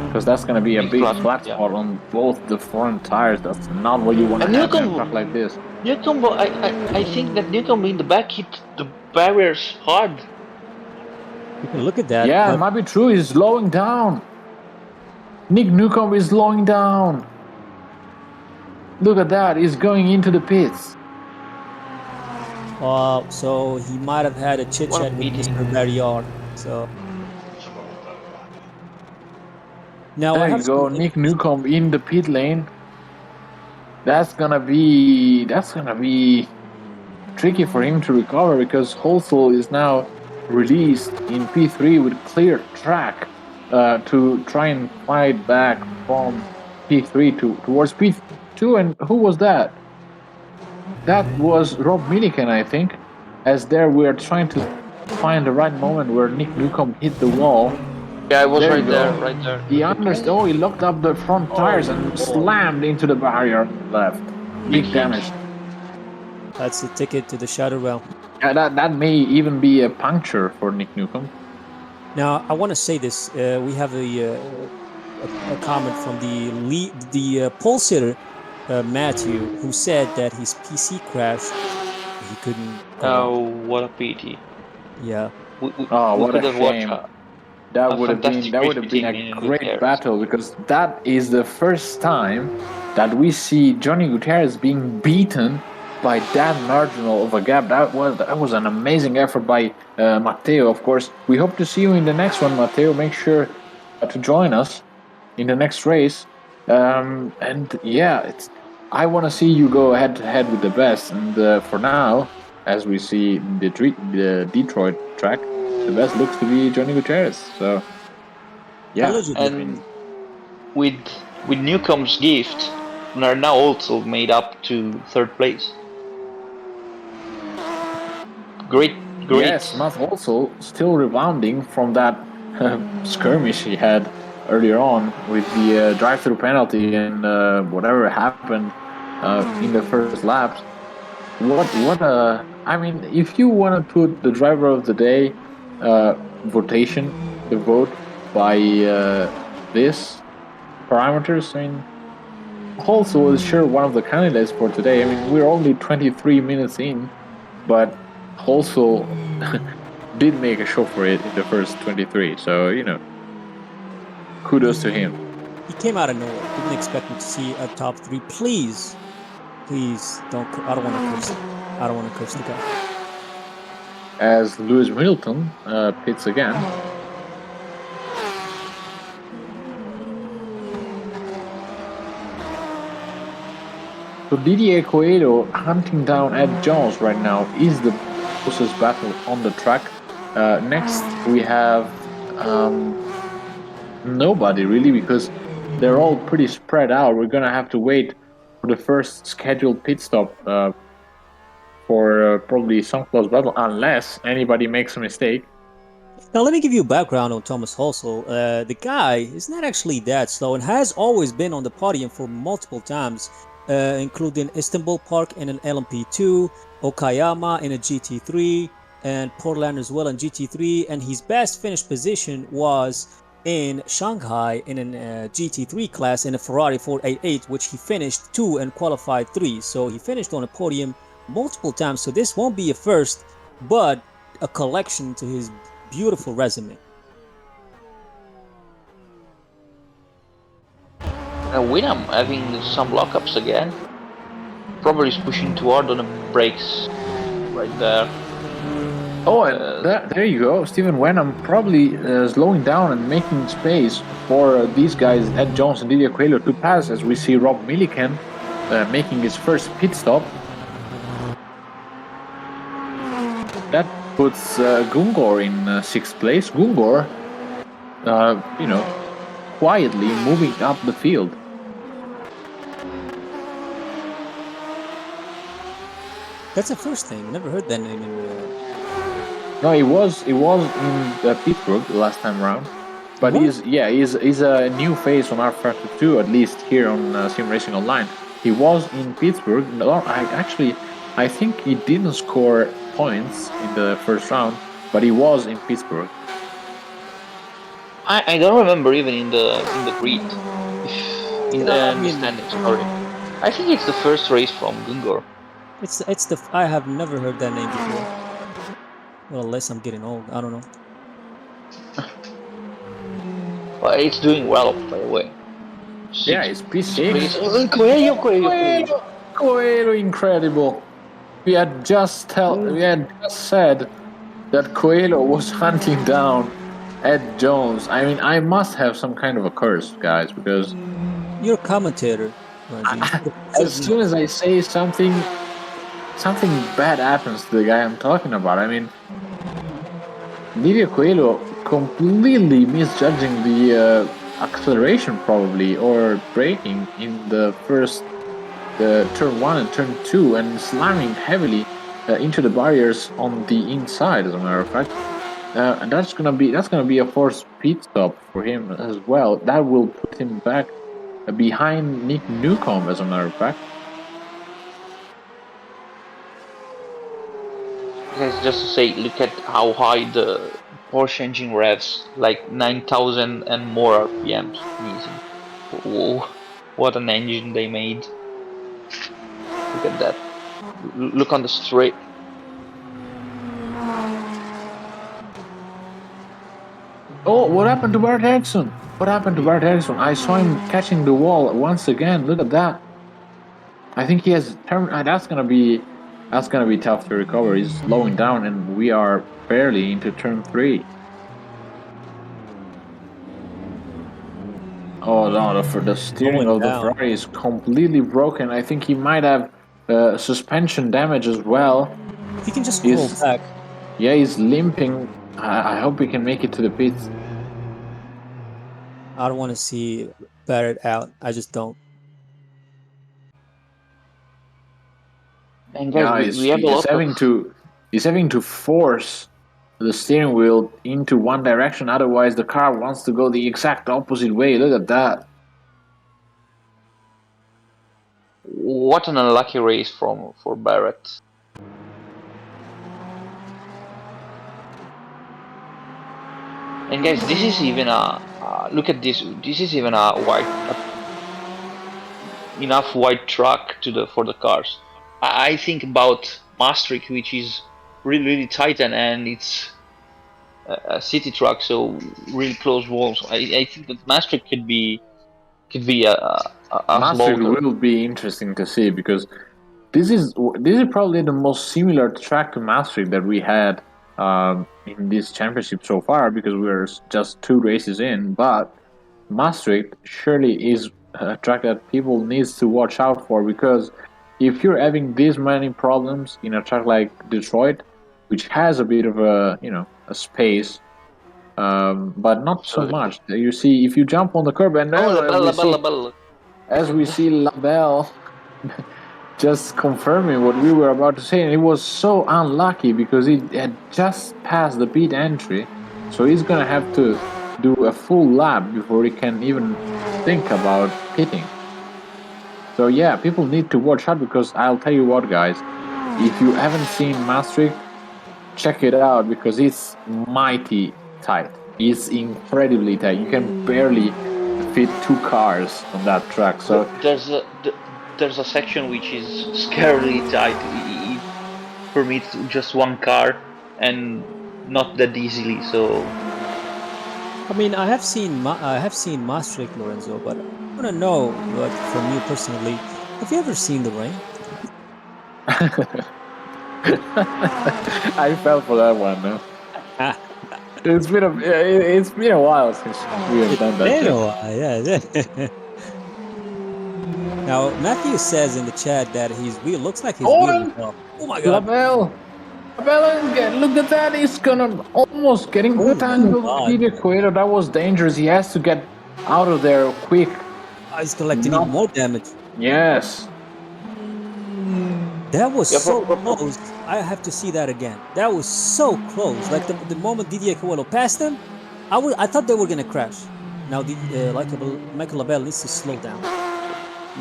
because that's gonna be a Big big flat, flat yeah. spot on both the front tires. That's not what you want to And have in a truck like this. Newcomb, I think that Newcomb in the back hit the barriers hard. you can look at that. Yeah, it But might be true. He's slowing down. Nick Newcomb is slowing down. Look at that. He's going into the pits. so he might have had a chit What a chat with pity. Mr. Barriard. So now I There have you go. something. Nick Newcomb in the pit lane. That's gonna be tricky for him to recover because Holsel is now released in P3 with clear track to try and fight back from P3 towards P2. And who was that? That was Rob Milliken, I think. As there we are trying to find the right moment where Nick Newcomb hit the wall. Yeah, I was There you right there, go. right there. He understood. Oh, he locked up the front tires and slammed into the barrier on the left. Big Big hit. damage. That's the ticket to the Shadow Realm. Yeah, that may even be a puncture for Nick Newcomb. Now I want to say this. We have a comment from the pole sitter Matthew, who said that his PC crashed. He couldn't go on. Oh, what a pity. Yeah. Oh, We what could a have watched shame. That a would have been fantastic race a between him and great Gutierrez. battle because that is the first time that we see Johnny Gutierrez being beaten by that marginal of a gap. That was an amazing effort by Matteo. Of course, we hope to see you in the next one, Matteo. Make sure to join us in the next race. And yeah, I want to see you go head to head with the best. And for now, as we see the Detroit track, the best looks to be Johnny Gutierrez. So yeah, Allegedly. And with Newcomb's gift, we are now also made up to third place. Great. yes, Matt also still rebounding from that skirmish he had earlier on with the drive-through penalty and whatever happened in the first laps. I mean, if you want to put the driver of the day votation, the vote by this parameters, I mean, also is sure one of the candidates for today. I mean, we're only 23 minutes in, but also did make a show for it in the first 23. So, kudos to him. He came out of nowhere. Didn't expect me to see a top 3. Please don't. I don't want to curse. I don't want to curse the guy. As Lewis Hamilton pits again. So Didier Coelho hunting down Ed Jones right now is the closest battle on the track. Next we have nobody really because they're all pretty spread out. We're gonna have to wait for the first scheduled pit stop for probably some close battle unless anybody makes a mistake. Now, let me give you a background on Thomas Halsall. The guy is not actually that slow and has always been on the podium for multiple times, including Istanbul Park in an LMP2, Okayama in a GT3, and Portland as well in GT3. And his best finished position was in Shanghai in a GT3 class in a Ferrari 488, which he finished 2 and qualified 3. So he finished on a podium multiple times. So this won't be a first, but a collection to his beautiful resume. Winham having some lockups again. Probably is pushing too hard on the brakes right there. Oh, and there you go. Stephen Wenham probably slowing down and making space for these guys, Ed Jones and Didier Coelho, to pass, as we see Rob Milliken making his first pit stop. That puts Gungor in 6th place. Gungor, quietly moving up the field. That's the first thing. Never heard that name in. No, he was in Pittsburgh the last time around, but he's a new face on R32, at least here on Sim Racing Online. He was in Pittsburgh. I think he didn't score points in the first round, but he was in Pittsburgh. I don't remember even in the grid, in the standings. Sorry, I think it's the first race from Gungor. I have never heard that name before. Well, unless I'm getting old, I don't know. Well, it's doing well, by the way. Yeah, it's P6. Coelho, incredible. We had just said that Coelho was hunting down Ed Jones. I mean, I must have some kind of a curse, guys, because you're a commentator. As soon as I say something bad happens to the guy I'm talking about. I mean, Didier Coelho completely misjudging the acceleration, probably, or braking in the first turn 1 and turn 2, and slamming heavily into the barriers on the inside, as a matter of fact. And that's gonna be a forced pit stop for him as well. That will put him back behind Nick Newcomb, as a matter of fact. Just to say, look at how high the Porsche engine revs, like 9,000 and more RPMs. Amazing. Whoa, what an engine they made. Look at that. Look on the straight. Oh, what happened to Bart Eriksson? I saw him catching the wall once again. Look at that. I think he has that's gonna be tough to recover. He's slowing down, and we are barely into turn 3. Oh no, the steering of the Ferrari is completely broken. I think he might have suspension damage as well. He can just roll back. Yeah, he's limping. I hope he can make it to the pits. I don't want to see Barrett out. I just don't. And guys, we have a lot he's having to force the steering wheel into one direction, otherwise the car wants to go the exact opposite way. Look at that. What an unlucky race for Barrett. And guys, this is even look at this. This is even enough wide track for the cars. I think about Maastricht, which is really tight, and it's a city track, so really close walls. I think that Maastricht could be a Maastricht will be interesting to see, because this is probably the most similar track to Maastricht that we had in this championship so far, because we're just 2 races in. But Maastricht surely is a track that people needs to watch out for, because if you're having these many problems in a track like Detroit, which has a bit of a space, but not so much. You see, if you jump on the curb, and as we see La Belle just confirming what we were about to say, and it was so unlucky because he had just passed the pit entry, so he's gonna have to do a full lap before he can even think about pitting. So yeah, people need to watch out, because I'll tell you what, guys, if you haven't seen Maastricht, check it out, because it's mighty tight. is incredibly tight. You can barely fit 2 cars on that track. So there's a section which is scarily tight. For me, it's just one car and not that easily. So I mean, I have seen Maastricht, Lorenzo, but I want to know, like, from you personally, have you ever seen the rain? I fell for that one. No? It's been a while since we have done that. Yeah. Now, Matthew says in the chat that his wheel looks like his Oh, wheel is off. Oh my god! Belle, look at that! He's gonna almost getting Oh my tangled god! with the equator. That was dangerous. He has to get out of there quick. He's collecting even more damage. Yes. That was so close. I have to see that again. That was so close. Like the moment Didier Coelho passed him, I thought they were gonna crash. Now, Michael Belle needs to slow down.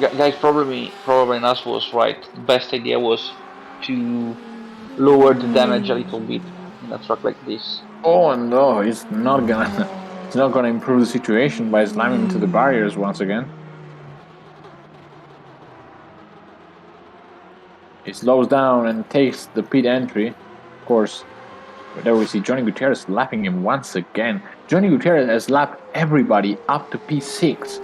guys, probably Nas was right. The best idea was to lower the damage a little bit in a truck like this. Oh no, it's not gonna improve the situation by slamming into the barriers once again. He slows down and takes the pit entry. Of course, there we see Johnny Gutierrez lapping him once again. Johnny Gutierrez has lapped everybody up to P6.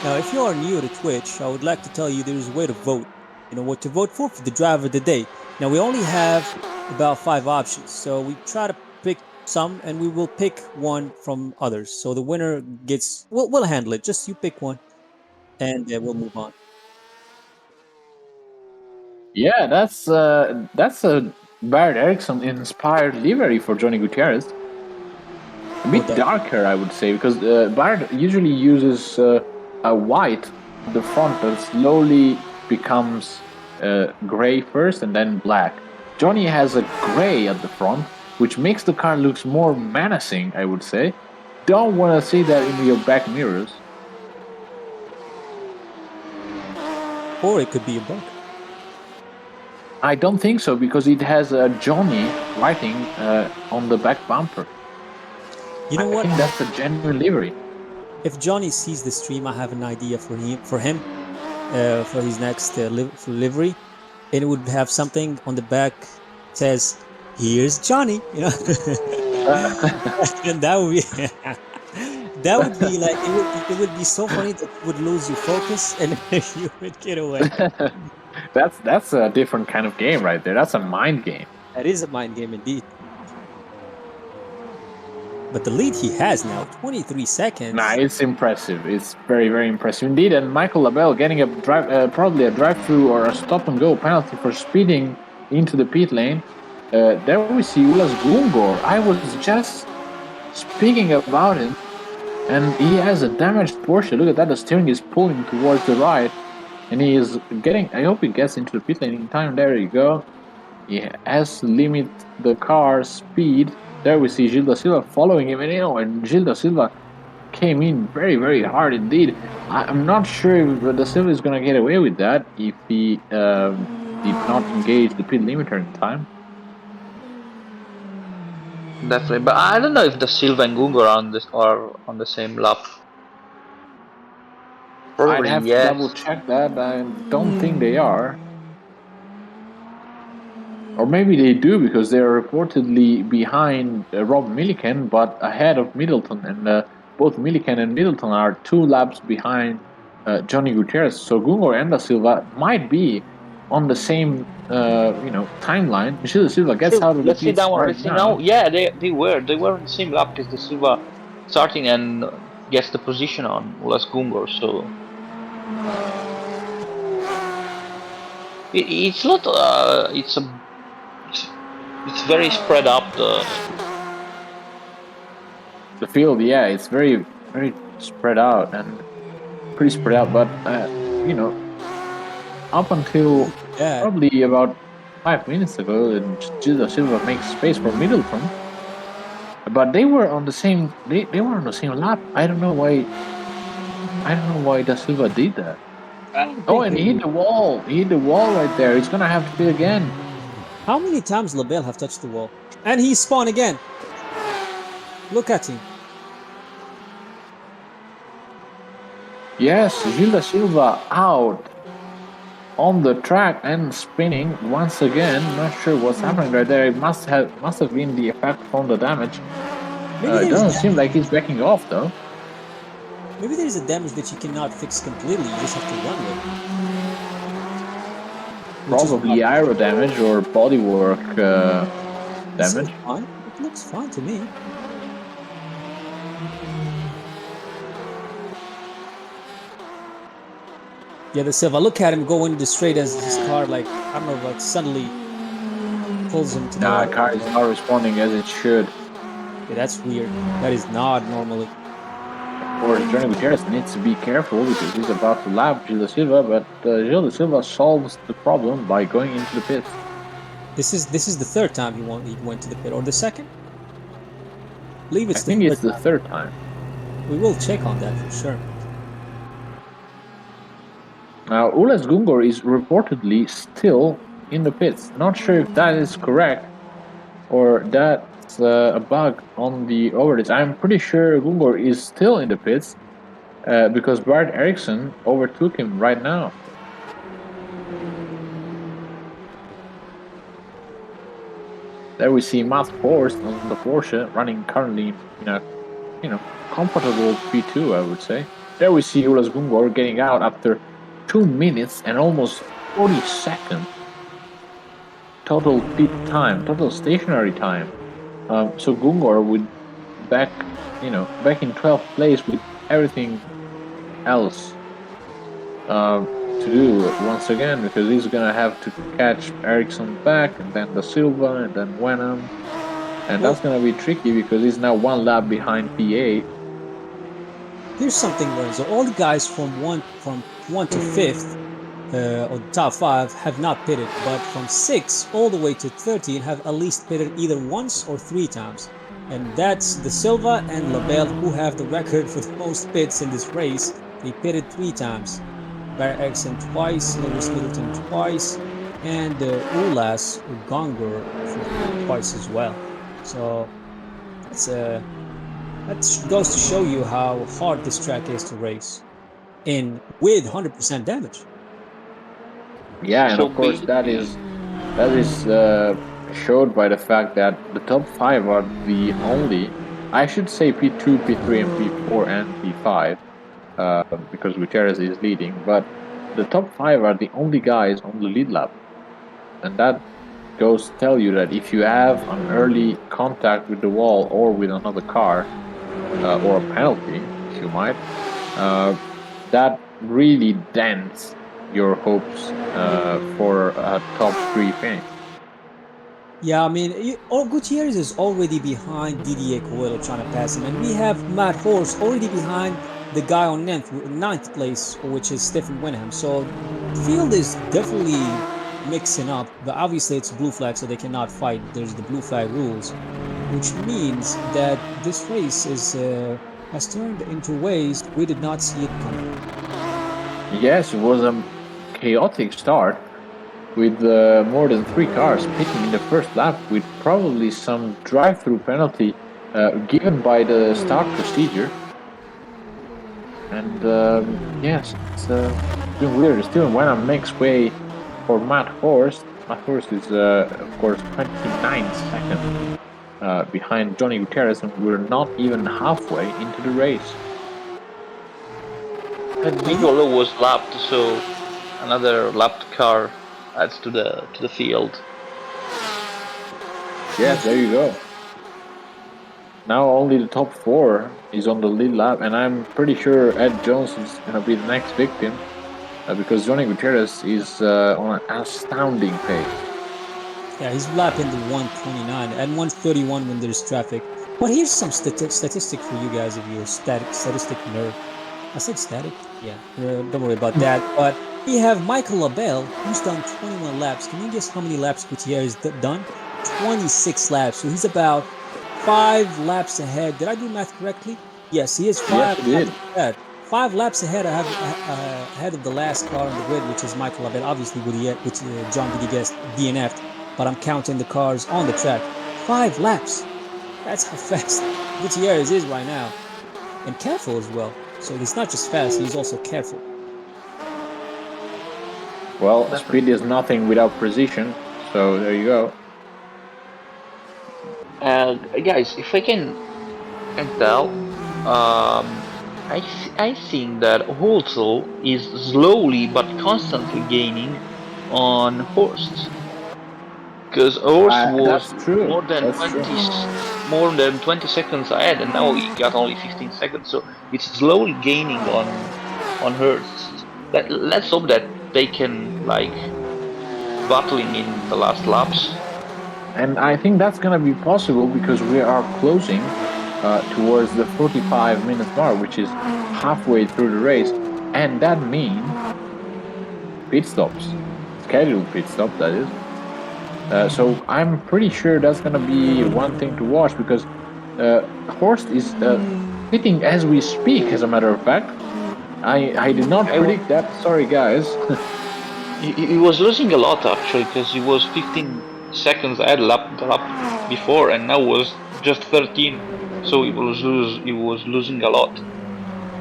Now, if you are new to Twitch, I would like to tell you there's a way to vote. You know what to vote for the driver of the day. Now, we only have about 5 options, so we try to pick some, and we will pick one from others. So the winner gets. We'll handle it. Just you pick one, and we'll move on. Yeah, that's a Barrett Erickson inspired livery for Johnny Gutierrez. A bit darker, I would say, because Barrett usually uses a white at the front that slowly becomes gray first and then black. Johnny has a gray at the front, which makes the car looks more menacing, I would say. Don't want to see that in your back mirrors. Or it could be a bug. I don't think so, because it has a Johnny writing on the back bumper. You know what? I think that's a genuine livery. If Johnny sees the stream, I have an idea for him for his next livery, and it would have something on the back says, "Here's Johnny," you know, and that would be that would be like it would be so funny that you would lose your focus and you would get away. That's a different kind of game right there. That's a mind game. That is a mind game indeed. But the lead he has now, 23 seconds. Nah, it's impressive. It's very, very impressive indeed. And Michael Labelle getting a probably a drive-through or a stop-and-go penalty for speeding into the pit lane. There we see Ulas Gungor. I was just speaking about him, and he has a damaged Porsche. Look at that, the steering is pulling towards the right, and he is getting. I hope he gets into the pit lane in time. There you go. He has to limit the car's speed. There we see Gil da Silva following him, and Gil da Silva came in very, very hard indeed. I'm not sure if da Silva is going to get away with that if he did not engage the pit limiter in time. Definitely, but I don't know if da Silva and Gungo are on the same lap. Probably, I'd have to double check that. I don't think they are. Or maybe they do, because they are reportedly behind Rob Milliken, but ahead of Middleton. And both Milliken and Middleton are 2 laps behind Johnny Gutierrez. So Gungo and da Silva might be on the same timeline. Gil da Silva gets out of the pits right now. Yeah, they were on the same lap, because da Silva starting and gets the position on Ulas Gungor. So it's not. It's very spread up. The field, yeah, it's very, very spread out and pretty spread out. But up until probably about 5 minutes ago, Gil da Silva makes space for Middleton. But they were on the same. They were on the same lap. I don't know why da Silva did that. Oh, and he hit the wall. He hit the wall right there. He's gonna have to pit again. How many times LaBelle have touched the wall? And he spawned again. Look at him. Yes, Gilda Silva out on the track and spinning once again. Not sure what's happening right there. It must have been the effect from the damage. Maybe It there is doesn't seem like he's backing off though. Maybe there is a damage that you cannot fix completely. You just have to run with. Probably aero damage or bodywork damage. Fine. It looks fine to me. Yeah, the Silva. Look at him go into the straight as his car, like, I don't know, like suddenly pulls him to the... Nah, car is not responding as it should. Yeah, that's weird. That is not normally. Of course, Johnny Gutierrez needs to be careful because he's about to lap Gilda Silva, but Gilda Silva solves the problem by going into the pits. This is the third time he went to the pit, or the second? I believe it's the third time. We will check on that for sure. Now, Ulas Gungor is reportedly still in the pits. Not sure if that is correct or that's a bug on the overlays. I'm pretty sure Gungor is still in the pits because Bart Eriksson overtook him right now. There we see Matt Forst on the Porsche running currently in a comfortable P2, I would say. There we see Ulas Gungor getting out after 2 minutes and almost 40 seconds total pit time, total stationary time. So Gungor would back in 12th place with everything else to do once again, because he's gonna have to catch Ericsson back and then the Silva and then Wenham, and that's gonna be tricky because he's now one lap behind P8. Here's something, Lorenzo. All the guys from one to 5th or the top 5 have not pitted, but from 6 all the way to 13 have at least pitted either once or 3 times. And that's the Silva and LaBelle, who have the record for the most pits in this race. They pitted 3 times. Barry Eriksson twice, Lewis Middleton twice, and Ulas Gungor twice as well. So that goes to show you how hard this track is to race with 100% damage. Yeah, and of course that is showed by the fact that the top 5 are the only, I should say P2, P3, and P4 and P5, because Gutierrez is leading, but the top 5 are the only guys on the lead lap, and that goes to tell you that if you have an early contact with the wall or with another car, or a penalty, if you might, that really dents your hopes for a top 3 finish. Yeah, I mean, Gutierrez is already behind Didier Coelho trying to pass him, and we have Matt Horst already behind the guy on 9th place, which is Stephen Wenham. So the field is definitely mixing up, but obviously it's blue flag, so they cannot fight. There's the blue flag rules, which means that this race has turned into ways we did not see it coming. Yes, it was a chaotic start with more than 3 cars pitting in the first lap, with probably some drive-through penalty given by the start procedure. And yes, it's been weird. Steven Wenham makes way for Matt Horst. Matt Horst is, of course, 29 seconds behind Johnny Gutierrez, and we're not even halfway into the race. And Migolo was lapped, so another lapped car adds to the field. Yes, there you go. Now only the top 4 is on the lead lap, and I'm pretty sure Ed Jones is going to be the next victim because Johnny Gutierrez is on an astounding pace. Yeah, he's lapping the 129 and 131 when there's traffic. But here's some statistic for you guys if you're a statistic nerd. I said static? Yeah, don't worry about that. But we have Michael LaBelle, who's done 21 laps. Can you guess how many laps Gutierrez done? 26 laps. So he's about 5 laps ahead. Did I do math correctly? Yes, he is 5 laps ahead. 5 laps ahead of the last car on the grid, which is Michael LaBelle, obviously with John DeGuest DNF'd. but I'm counting the cars on the track. 5 laps. That's how fast Gutierrez is right now. And careful as well. So he's not just fast, he's also careful. Well, speed is nothing without precision. So there you go. Guys, if I can tell, I think that Holzel is slowly but constantly gaining on Horst, because Horst was That's true. more than That's 20 true. more than 20 seconds ahead, and now he got only 15 seconds. So it's slowly gaining on Hurst. Let's hope that they can like battling in the last laps. And I think that's going to be possible because we are closing towards the 45 minutes mark, which is halfway through the race. And that means pit stops, scheduled pit stop, that is. So I'm pretty sure that's going to be one thing to watch because Horst is pitting as we speak, as a matter of fact. I did not predict that. Sorry, guys. He was losing a lot actually, because he was 15 seconds ahead the lap before, and now was just 13. So he was losing a lot,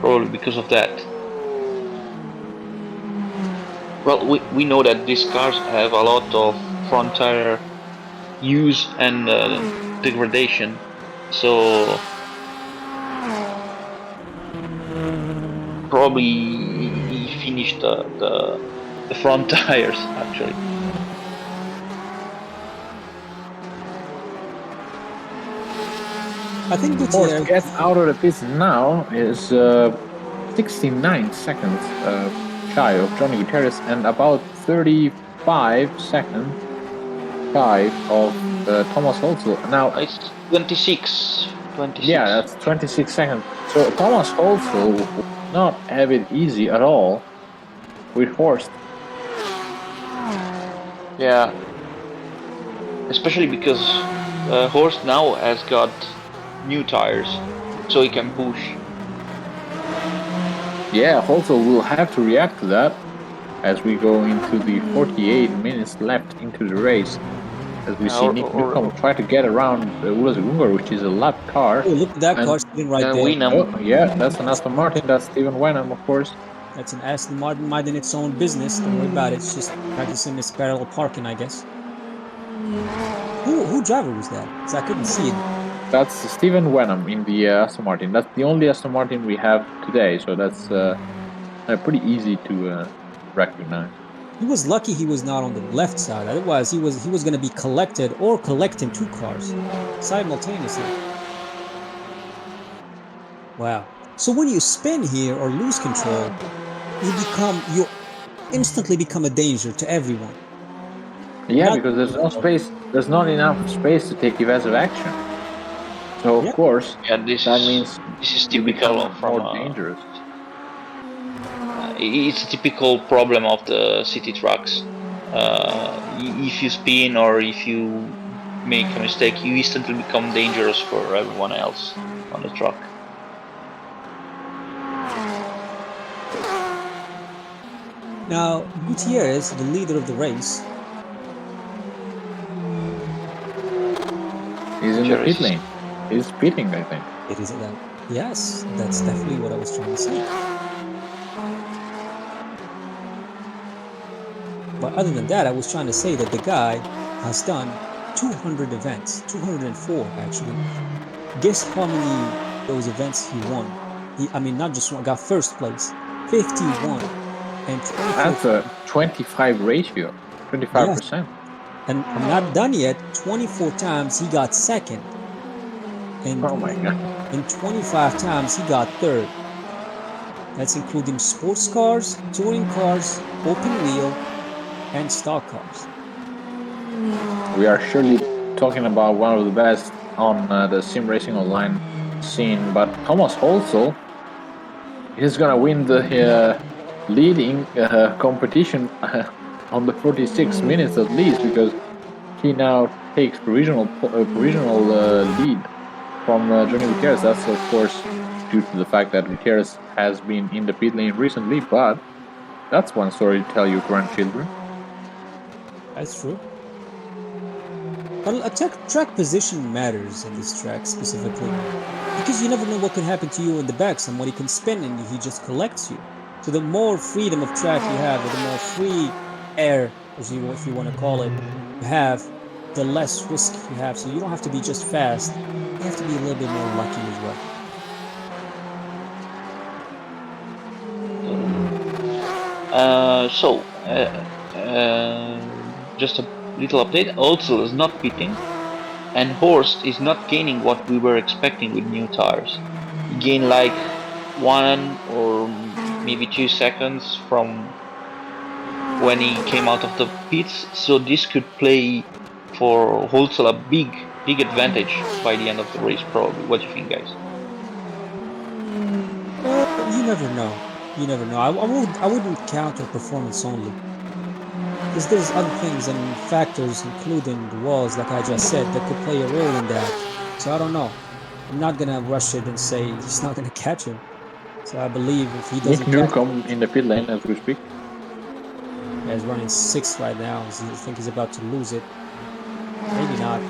probably because of that. Well, we know that these cars have a lot of front tire use and degradation, so probably he finished the front tires actually. I think Horst Gutierrez gets out of the pits now is 69 seconds shy of Johnny Gutierrez and about 35 seconds shy of Thomas Holzel. Now It's 26. Yeah, that's 26 seconds. So Thomas Holzel will not have it easy at all with Horst. Yeah, especially because Horst now has got new tires, so he can push. Yeah, Holzel will have to react to that as we go into the 48 minutes left into the race. As we see Nick Newcomb try to get around Ulas Gungar, which is a lap car. Oh, look at that car sitting right there. Oh, yeah, that's an Aston Martin. That's Stephen Wenham, of course. That's an Aston Martin minding its own business. Don't worry about it. It's just practicing its parallel parking, I guess. Who driver was that? Because I couldn't see it. That's Stephen Wenham in the Aston Martin. That's the only Aston Martin we have today, so that's pretty easy to recognize. He was lucky he was not on the left side. Otherwise, he was going to be collected or collecting 2 cars simultaneously. Wow. So when you spin here or lose control, you instantly become a danger to everyone. Yeah, because there's no space. There's not enough space to take evasive action. So of course, that means this is you typical become more dangerous. It's a typical problem of the city trucks. If you spin or if you make a mistake, you instantly become dangerous for everyone else on the truck. Now, Gutierrez, the leader of the race, he's in the pit lane. He's pitting, I think. It is that. Yes, that's definitely what I was trying to say. But other than that, I was trying to say that the guy has done 200 events, 204 actually. Guess how many those events he won? Not just one, got first place, 51. And that's a 25 ratio, 25%. Yes. And I'm not done yet. 24 times he got second. And oh my god. And 25 times he got third. That's including sports cars, touring cars, open wheel, and stock cars. We are surely talking about one of the best on the SimRacingOnline scene, but Thomas Holzel is gonna win the leading competition on the 46 minutes at least, because he now takes provisional lead from Johnny Gutierrez. That's of course due to the fact that Gutierrez has been in the pit lane recently, but that's one story to tell your grandchildren. That's true. But track position matters in this track specifically. Because you never know what can happen to you in the back. Somebody can spin and he just collects you. So the more freedom of track you have, or the more free air, if you want to call it, you have, the less risk you have. So you don't have to be just fast. You have to be a little bit more lucky as well. Just a little update. Also is not pitting, and Horst is not gaining what we were expecting with new tires. He gained like 1 or maybe 2 seconds from when he came out of the pits, so this could play for Holzel a big advantage by the end of the race, probably. What do you think, guys? You never know. You never know. I wouldn't count on performance only. Because there's other things and factors, including the walls, like I just said, that could play a role in that. So I don't know. I'm not gonna rush it and say he's not gonna catch him. So I believe if he doesn't Nick catch Newcomb in the pit lane as we speak. Yeah, he's running 6th right now. I think he's about to lose it. Maybe not.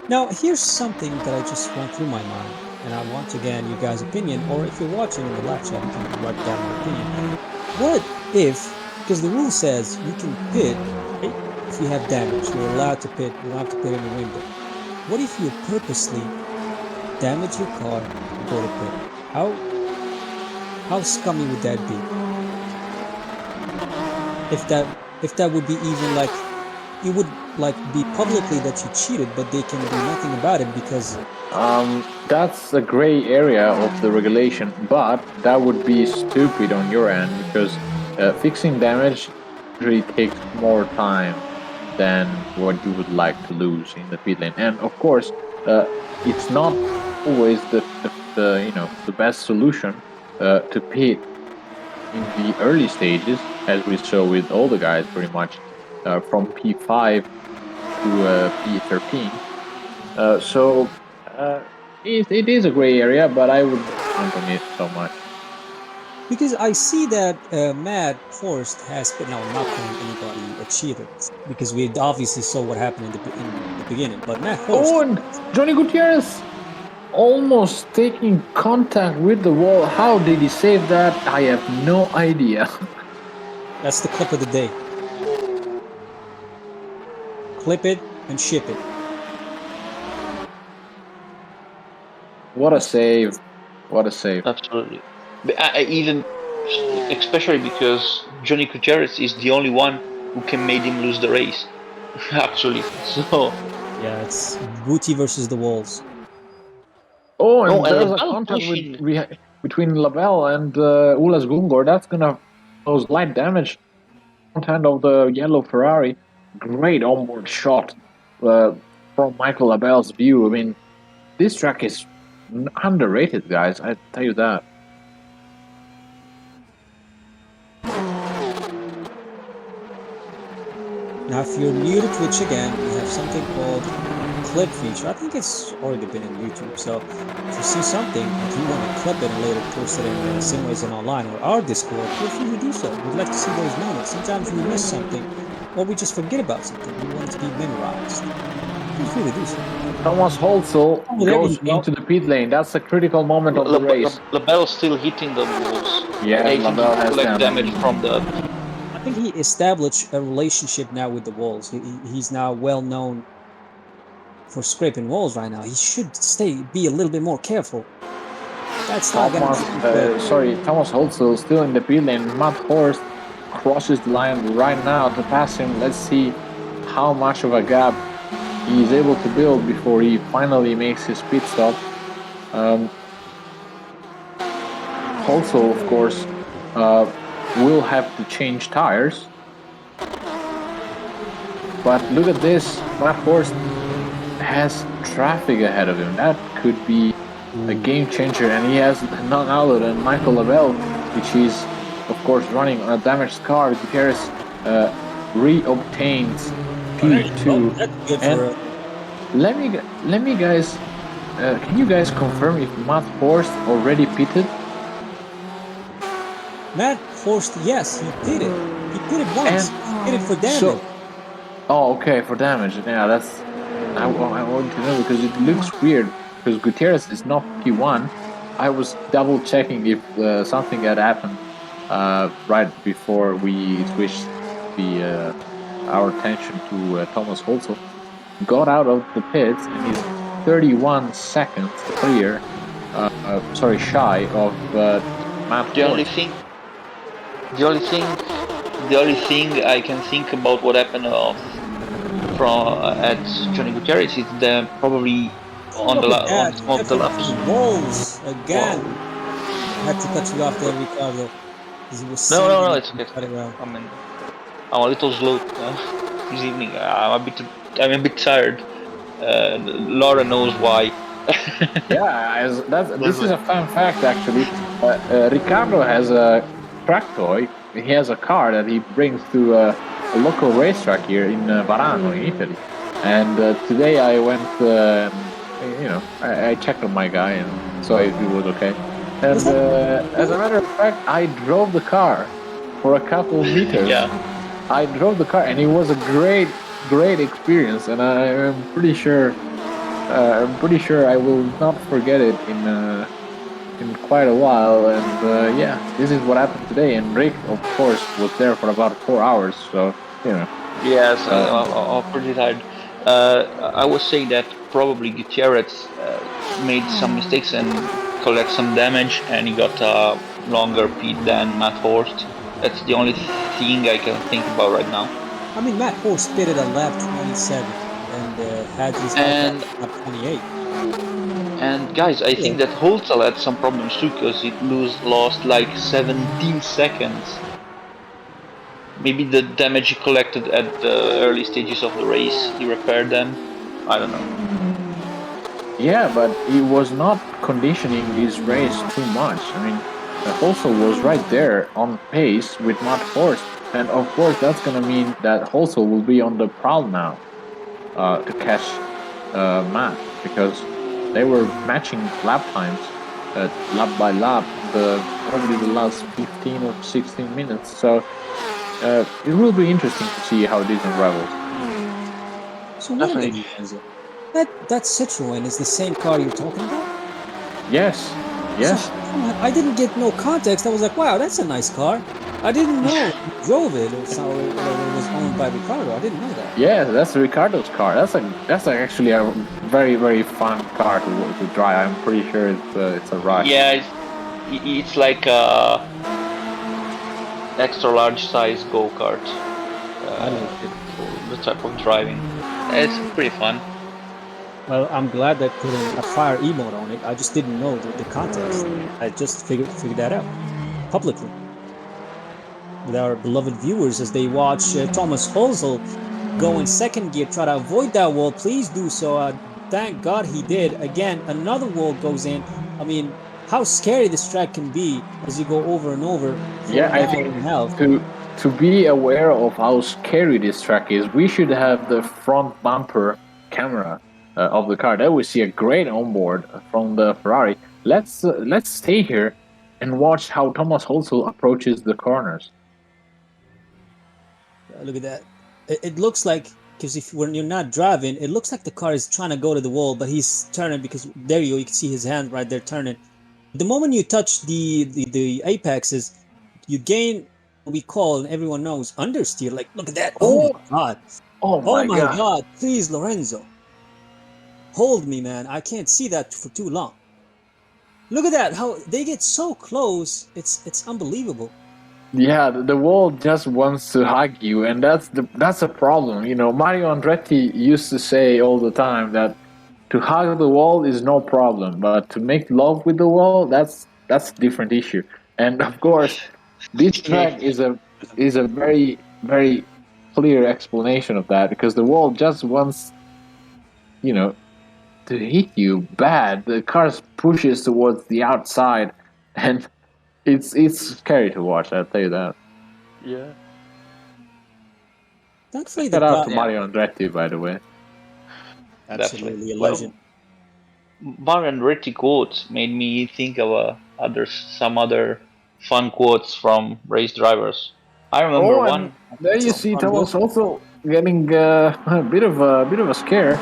Now, here's something that I just went through my mind, and I want to get you guys' opinion, or if you're watching in the live chat, you can write down your opinion. What if, because the rule says you can pit if you have damage, you're allowed to pit, you don't have to pit in the window. What if you purposely damage your car and go to pit? How scummy would that be? If that would be even like, it would like be publicly that you cheated, but they can do nothing about it because that's a gray area of the regulation, but that would be stupid on your end because fixing damage usually takes more time than what you would like to lose in the pit lane. And of course, it's not always the best solution to pit in the early stages, as we saw with all the guys pretty much from P5 to P13. So it is a gray area, but I would count on it so much. Because I see that Matt Horst has been, now I'm not calling anybody a cheater, because we obviously saw what happened in the beginning, but Matt Horst... Oh, and Johnny Gutierrez almost taking contact with the wall. How did he save that? I have no idea. That's the clip of the day. Clip it and ship it. What a save. What a save. Absolutely. Even, especially because Johnny Gutierrez is the only one who can make him lose the race. Actually. So... Yeah, it's Guti versus the walls. Oh, and there's a contact between Belle and Ulas Gungor. That's gonna cause light damage. Front end of the yellow Ferrari. Great onboard shot from Michael Labelle's view. I mean, this track is underrated, guys. I tell you that. Now, if you're new to Twitch again, we have something called clip feature. I think it's already been in YouTube. So if you see something, if you want to clip it and later post it in SimRacingOnline or our Discord, feel free to do so. We'd like to see those moments. Sometimes we miss something, or we just forget about something. We want it to be memorized. Feel free to do so. Thomas Holzel goes into the pit lane. That's a critical moment of the race. Labelle's still hitting the walls. Yeah, Labelle has damage from the... I think he established a relationship now with the walls. He's now well known for scraping walls right now. He should be a little bit more careful. That's not Thomas Holzel still in the pit lane. Matt Horst crosses the line right now to pass him. Let's see how much of a gap he is able to build before he finally makes his pit stop. Holzel, of course, will have to change tires. But look at this, Matt Horst has traffic ahead of him. That could be a game changer, and he has none other than Michael Belle, which is, of course, running on a damaged car. Gutierrez re-obtains P2. And let me guys, can you guys confirm if Matt Horst already pitted? Matt Horst, yes, he pitted. He pitted once. He pitted for damage. So, oh, okay, for damage. Yeah, that's. I want to know because it looks weird. Because Gutierrez is not P1. I was double checking if something had happened right before we switched the our attention to Thomas Holzel. Got out of the pits and he's 31 seconds clear. Shy of Matt The only Horst. thing, the only thing I can think about what happened at Johnny Gutierrez is the probably on Look at on that. some of the laps. Walls again. Had to cut you off there, Ricardo. He was No, it's okay. cut it out. I mean, I'm a little slow this evening. I'm a bit tired. Laura knows why. This is a fun fact actually. Ricardo has a track toy. He has a car that he brings to a local racetrack here in Varano, in Italy. And today I went, I checked on my guy and saw if he was okay. And as a matter of fact, I drove the car for a couple of meters. Yeah. I drove the car, and it was a great experience. And I'm pretty sure I will not forget it in quite a while. And this is what happened today. And Rick, of course, was there for about 4 hours. So Yes, I'm pretty tired. I was saying that probably Gutierrez made some mistakes and collect some damage, and he got a longer pit than Matt Horst. That's the only thing I can think about right now. I mean, Matt Horst pitted at lap 27 and had his lap 28. And guys, I think that Holzel had some problems too, because it lost like 17 seconds. Maybe the damage he collected at the early stages of the race, he repaired them. I don't know. Yeah, but he was not conditioning this race too much. I mean, Holzel was right there on pace with Matt Horst. And of course, that's going to mean that Holzel will be on the prowl now to catch Matt, because they were matching lap times lap by lap, probably the last 15 or 16 minutes. So it will be interesting to see how this unravels. So what is it? That Citroen is the same car you're talking about? Yes. So, I didn't get no context. I was like, wow, that's a nice car. I didn't know he drove it, or so it was owned by Ricardo. I didn't know that. Yeah, that's Ricardo's car. That's actually a very, very fun car to drive. I'm pretty sure it's a rush. Yeah, it's like a extra large size go-kart. I like it. The type of driving. It's pretty fun. Well, I'm glad they put a fire emote on it. I just didn't know the context. I just figured that out publicly with our beloved viewers as they watch Thomas Holzel go in second gear, try to avoid that wall. Please do so. Thank God he did. Again, another wall goes in. I mean, how scary this track can be as you go over and over. Yeah, I think to be aware of how scary this track is, we should have the front bumper camera of the car. There we see a great onboard from the Ferrari. Let's stay here and watch how Thomas Holzel approaches the corners. Look at that. It looks like, because when you're not driving, it looks like the car is trying to go to the wall, but he's turning, because there you go, you can see his hand right there turning. The moment you touch the apexes, you gain what we call, and everyone knows, understeer. Like, look at that. Oh my God. Oh my God. Please, Lorenzo. Hold me, man. I can't see that for too long. Look at that. How they get so close. It's unbelievable. Yeah, the wall just wants to hug you, and that's a problem. You know, Mario Andretti used to say all the time that to hug the wall is no problem, but to make love with the wall, that's a different issue. And of course, this track is a very, very clear explanation of that, because the wall just wants, to hit you bad. The car pushes towards the outside, and it's scary to watch, I'll tell you that. Yeah. Thankfully, Shout out to Mario Andretti, by the way. Absolutely a legend. Mario Andretti quotes made me think of some other fun quotes from race drivers. I remember Oh, and one. there you see Thomas also getting a bit of a scare.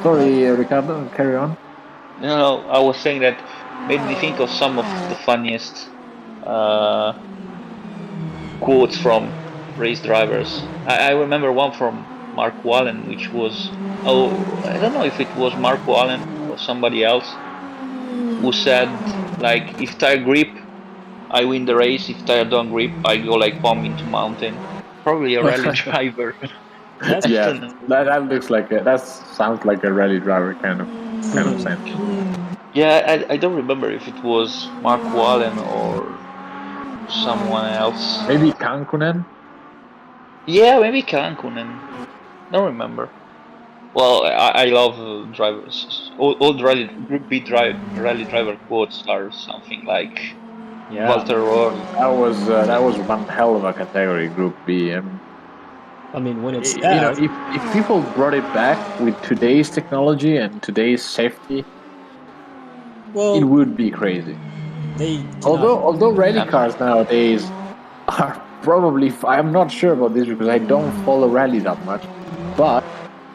Sorry, Ricardo, carry on. No, I was saying that made me think of some of the funniest uh, quotes from race drivers. I remember one from Mark Wallen, which was, oh, I don't know if it was Mark Wallen or somebody else, who said, like, if tire grip, I win the race. If tire don't grip, I go like bomb into mountain. Probably a rally driver. That's I Yeah, don't know. that looks like that sounds like a rally driver kind of sense. Yeah, I don't remember if it was Mark Wallen or someone else. Maybe Kankunen. Yeah, maybe Kankunen. Don't remember. Well, I love drivers. All rally Group B rally driver quotes are something like yeah. Walter Roy. That was one hell of a category, Group B. I mean, when it's You know, out, if people brought it back with today's technology and today's safety, it well, would be crazy. they cannot. Although rally Yeah, cars nowadays are probably, I'm not sure about this because I don't follow rally that much, but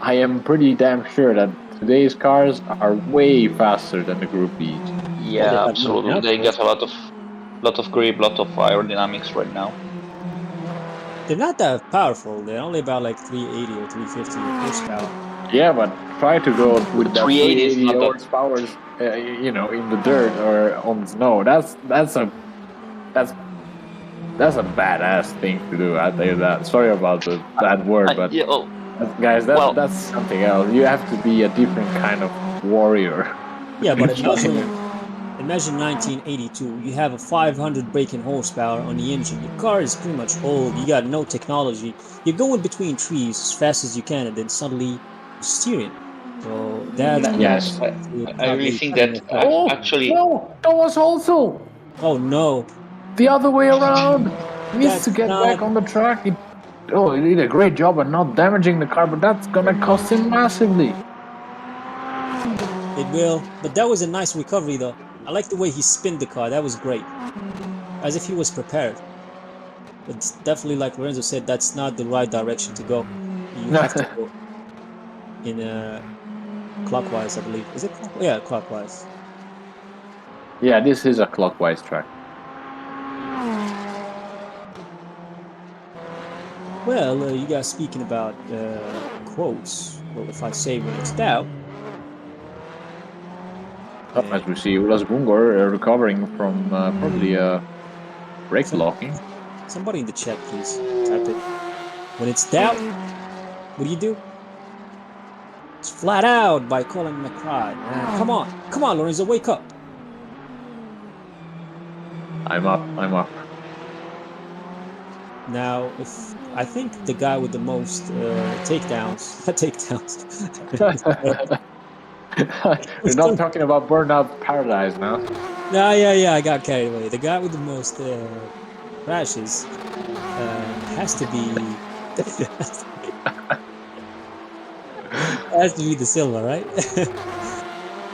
I am pretty damn sure that today's cars are way faster than the Group Bs. Well, they yeah, have more absolutely. They downforce. get a lot of grip, lot of aerodynamics right now. They're not that powerful. They're only about like 380 or 350 horsepower. Yeah, but try to go The with that 380 is 380 not that. horsepower, you know, in the dirt or on snow. That's that's a badass thing to do. I tell you that. Sorry about that word, but Yeah. Oh, guys, well, that's something else. You have to be a different kind of warrior. Yeah, but Trying imagine 1982. You have a 500 braking horsepower on the engine. Your car is pretty much old. You got no technology. You're going between trees as fast as you can, and then suddenly you're steering. So that yes. will I really probably think have an that effect. actually, No, Thomas also Oh no, the other way around. He needs to that's get not. back on the track. He did a great job at not damaging the car, but that's gonna cost him massively. It will, but that was a nice recovery though. I like the way he spinned the car. That was great, as if he was prepared. But definitely, like Lorenzo said, that's not the right direction to go. You have to go in a clockwise, I believe. Is it clockwise? Yeah, clockwise. Yeah, this is a clockwise track. Well, you guys speaking about quotes. Well, if I say when it's doubt, As we see, Ulas Gungor recovering from probably brake some, locking. somebody in the chat, please type it. When it's doubt, what do you do? It's flat out by Colin McBride. Come on, Lorenzo, wake up. I'm up. I'm up. Now, if I think the guy with the most takedowns, not takedowns. We're not talking about Burnout Paradise now. No, yeah, I got carried away. The guy with the most crashes has to be has to be the Silva, right?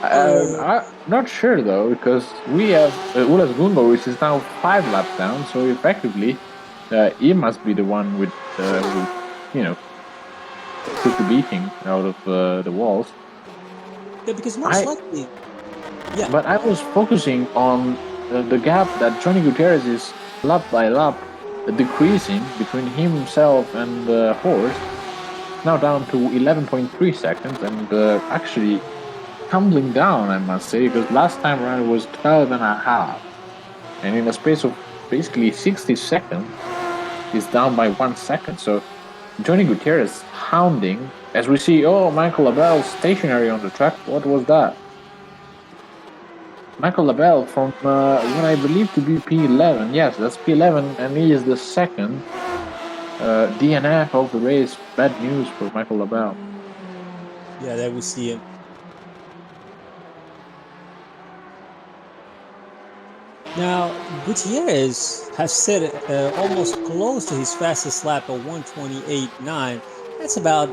I'm not sure though, because we have Ulas Gungo, which is now 5 laps down. So effectively, he must be the one with who, you know, took the beating out of the walls. Yeah, because most likely, yeah. But I was focusing on the gap that Johnny Gutierrez is lap by lap decreasing between himself and the horse. Now down to 11.3 seconds, and actually tumbling down, I must say, because last time around it was 12 and a half. And in a space of basically 60 seconds, he's down by 1 second. So Johnny Gutierrez hounding, as we see, Michael Labelle stationary on the track. What was that? Michael Labelle from what I believe to be P11. Yes, that's P11, and he is the second DNF of the race. Bad news for Michael Labelle. Yeah, there we see him. Now, Gutierrez has set almost close to his fastest lap of 128.9. That's about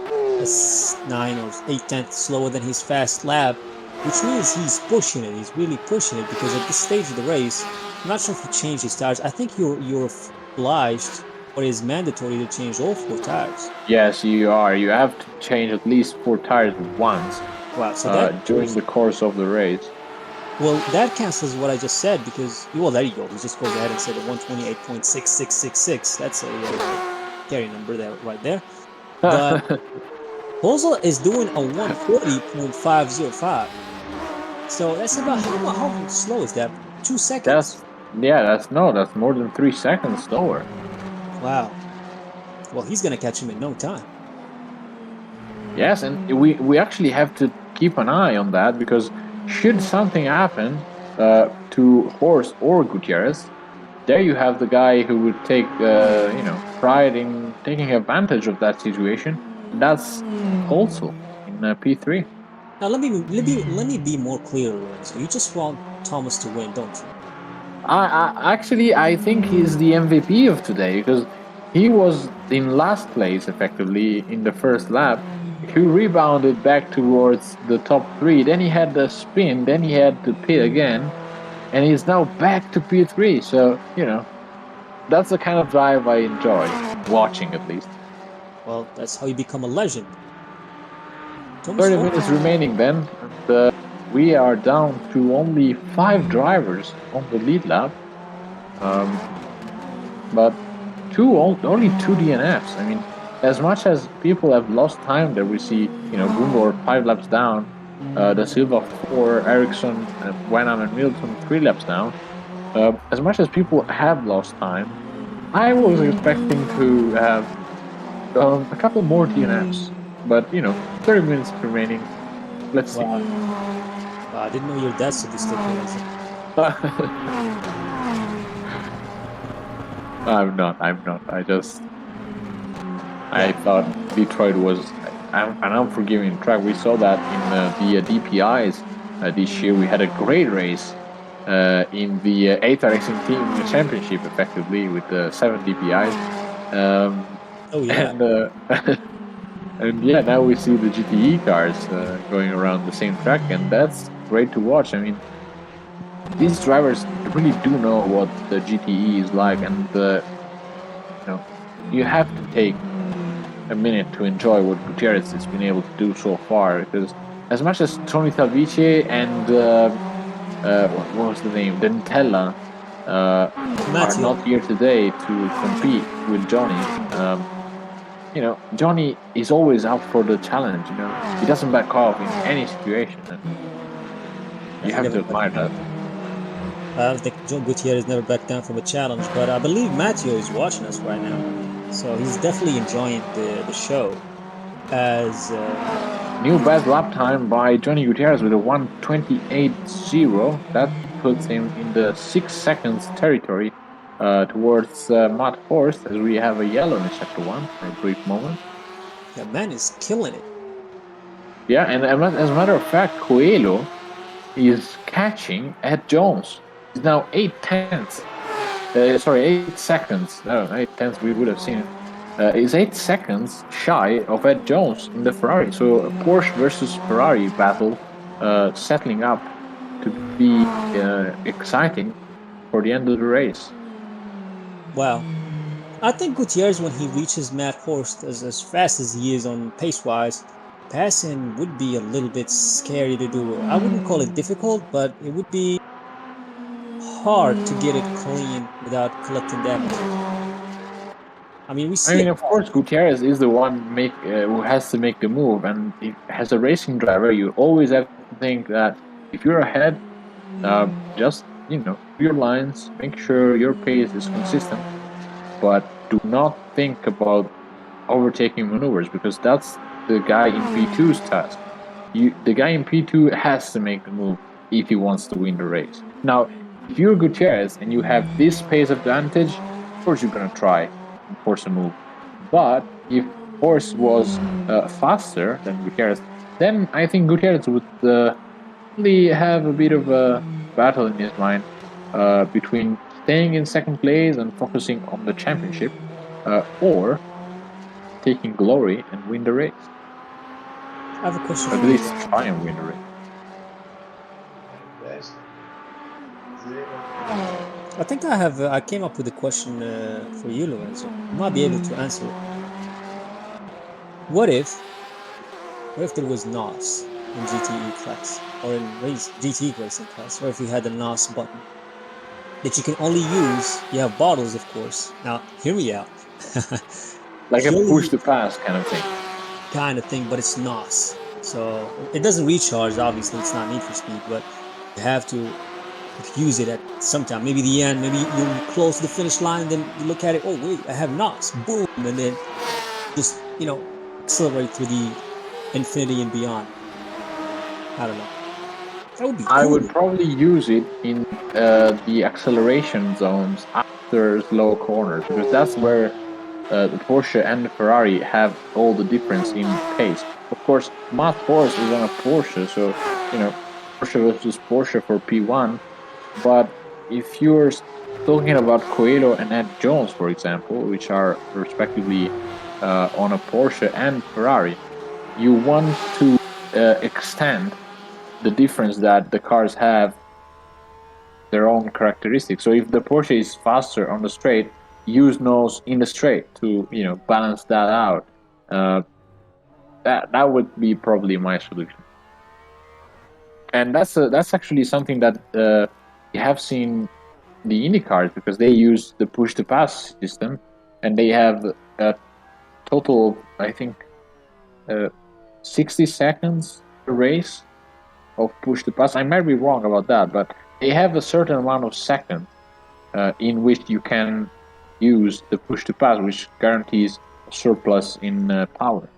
9 or 8 tenths slower than his fast lap, which means he's pushing it. He's really pushing it because at this stage of the race, I'm not sure if he changed his tires. I think you're obliged or is mandatory to change all 4 tires. Yes, you are. You have to change at least 4 tires once Wow, so that during the course of the race. well, that cancels what I just said because well, there you go. He just goes ahead and said 128.6666. That's a carry number there right there. But Bozo is doing a 140.505. So that's about how slow is that? 2 seconds. that's more than 3 seconds slower. Wow. Well, he's gonna catch him in no time. Yes, and we actually have to keep an eye on that because should something happen to Horst or Gutierrez, there you have the guy who would take pride in taking advantage of that situation. That's also in P3. Now let me be more clear, Lorenzo. You just want Thomas to win, don't you? I think he's the MVP of today because he was in last place effectively in the first lap. He rebounded back towards the top three. Then he had the spin. Then he had to pit again, and he's now back to P3. So that's the kind of drive I enjoy watching, at least. Well, that's how you become a legend. Thomas 30 Horn. minutes remaining then, and we are down to only 5 drivers on the lead lap. But only 2 DNFs. I mean, as much as people have lost time there, we see Gumbor 5 laps down, Da Silva 4, Ericsson, Wenham and Middleton 3 laps down. As much as people have lost time, I was expecting to have a couple more DNFs. But 30 minutes remaining. Let's see. Wow. I didn't know you're that sadistic, Lorenzo. I'm not. I thought Detroit was an unforgiving track. We saw that in the DPIs this year. We had a great race in the eitharacingteam championship, effectively with the 7 DPIs. Oh yeah. And and yeah, now we see the GTE cars going around the same track, and that's great to watch. I mean, these drivers really do know what the GTE is like, and you have to take a minute to enjoy what Gutierrez has been able to do so far. Because as much as Tony Talvice and what was the name, Dentella, are not here today to compete with Johnny, Johnny is always up for the challenge. He doesn't back off in any situation, and you have to admire that. I don't think John Gutierrez never backed down from a challenge, but I believe Matteo is watching us right now, so he's definitely enjoying the show. As new best lap time by Johnny Gutierrez with a 1:28.0. That puts him in the 6 seconds territory towards Matt Horst, as we have a yellow in sector 1 for a brief moment. that man is killing it. Yeah, and as a matter of fact, Coelho is catching Ed Jones. He's now 8 seconds. No, 8 tenths we would have seen. Is 8 seconds shy of Ed Jones in the Ferrari. So a Porsche versus Ferrari battle settling up to be exciting for the end of the race. Wow. I think Gutierrez, when he reaches Matt Horst as fast as he is on pace-wise, passing would be a little bit scary to do. I wouldn't call it difficult, but it would be hard to get it clean without collecting damage. I mean, we see of course, Gutierrez is the one who has to make the move, and as a racing driver, you always have to think that if you're ahead, just your lines, make sure your pace is consistent, but do not think about overtaking maneuvers because that's the guy in P2's task. The guy in P2 has to make the move if he wants to win the race. Now, if you're Gutierrez and you have this pace advantage, of course you're gonna try and force a move. But if Horst was faster than Gutierrez, then I think Gutierrez would really have a bit of a battle in his mind between staying in second place and focusing on the championship, or taking glory and win the race. I have a question At for least you. try and win the race. I think I have. I came up with a question for you, Lorenzo. You might be able to answer it. What if there was NOS in GTE class or in GTE racing class? What if we had the NOS button that you can only use? You have bottles, of course. Now, hear me out. Like a You push only to pass kind of thing. kind of thing, but it's NOS. So it doesn't recharge. Obviously, it's not Need for Speed, but you have to use it at some time. Maybe the end. Maybe you close the finish line, then you look at it. Oh wait, I have NOS. Boom, and then just accelerate through the infinity and beyond. I don't know. That would be I cool. would probably use it in the acceleration zones after slow corners because that's where the Porsche and the Ferrari have all the difference in pace. Of course, Matt Horst is on a Porsche, so Porsche versus Porsche for P1. But if you're talking about Coelho and Ed Jones, for example, which are respectively on a Porsche and Ferrari, you want to extend the difference that the cars have their own characteristics. So if the Porsche is faster on the straight, use nose in the straight to balance that out. Uh, that would be probably my solution. And that's actually something that we have seen the Indy cars because they use the push to pass system, and they have a total, I think, 60 seconds a race of push to pass. I might be wrong about that, but they have a certain amount of seconds in which you can use the push to pass, which guarantees a surplus in power.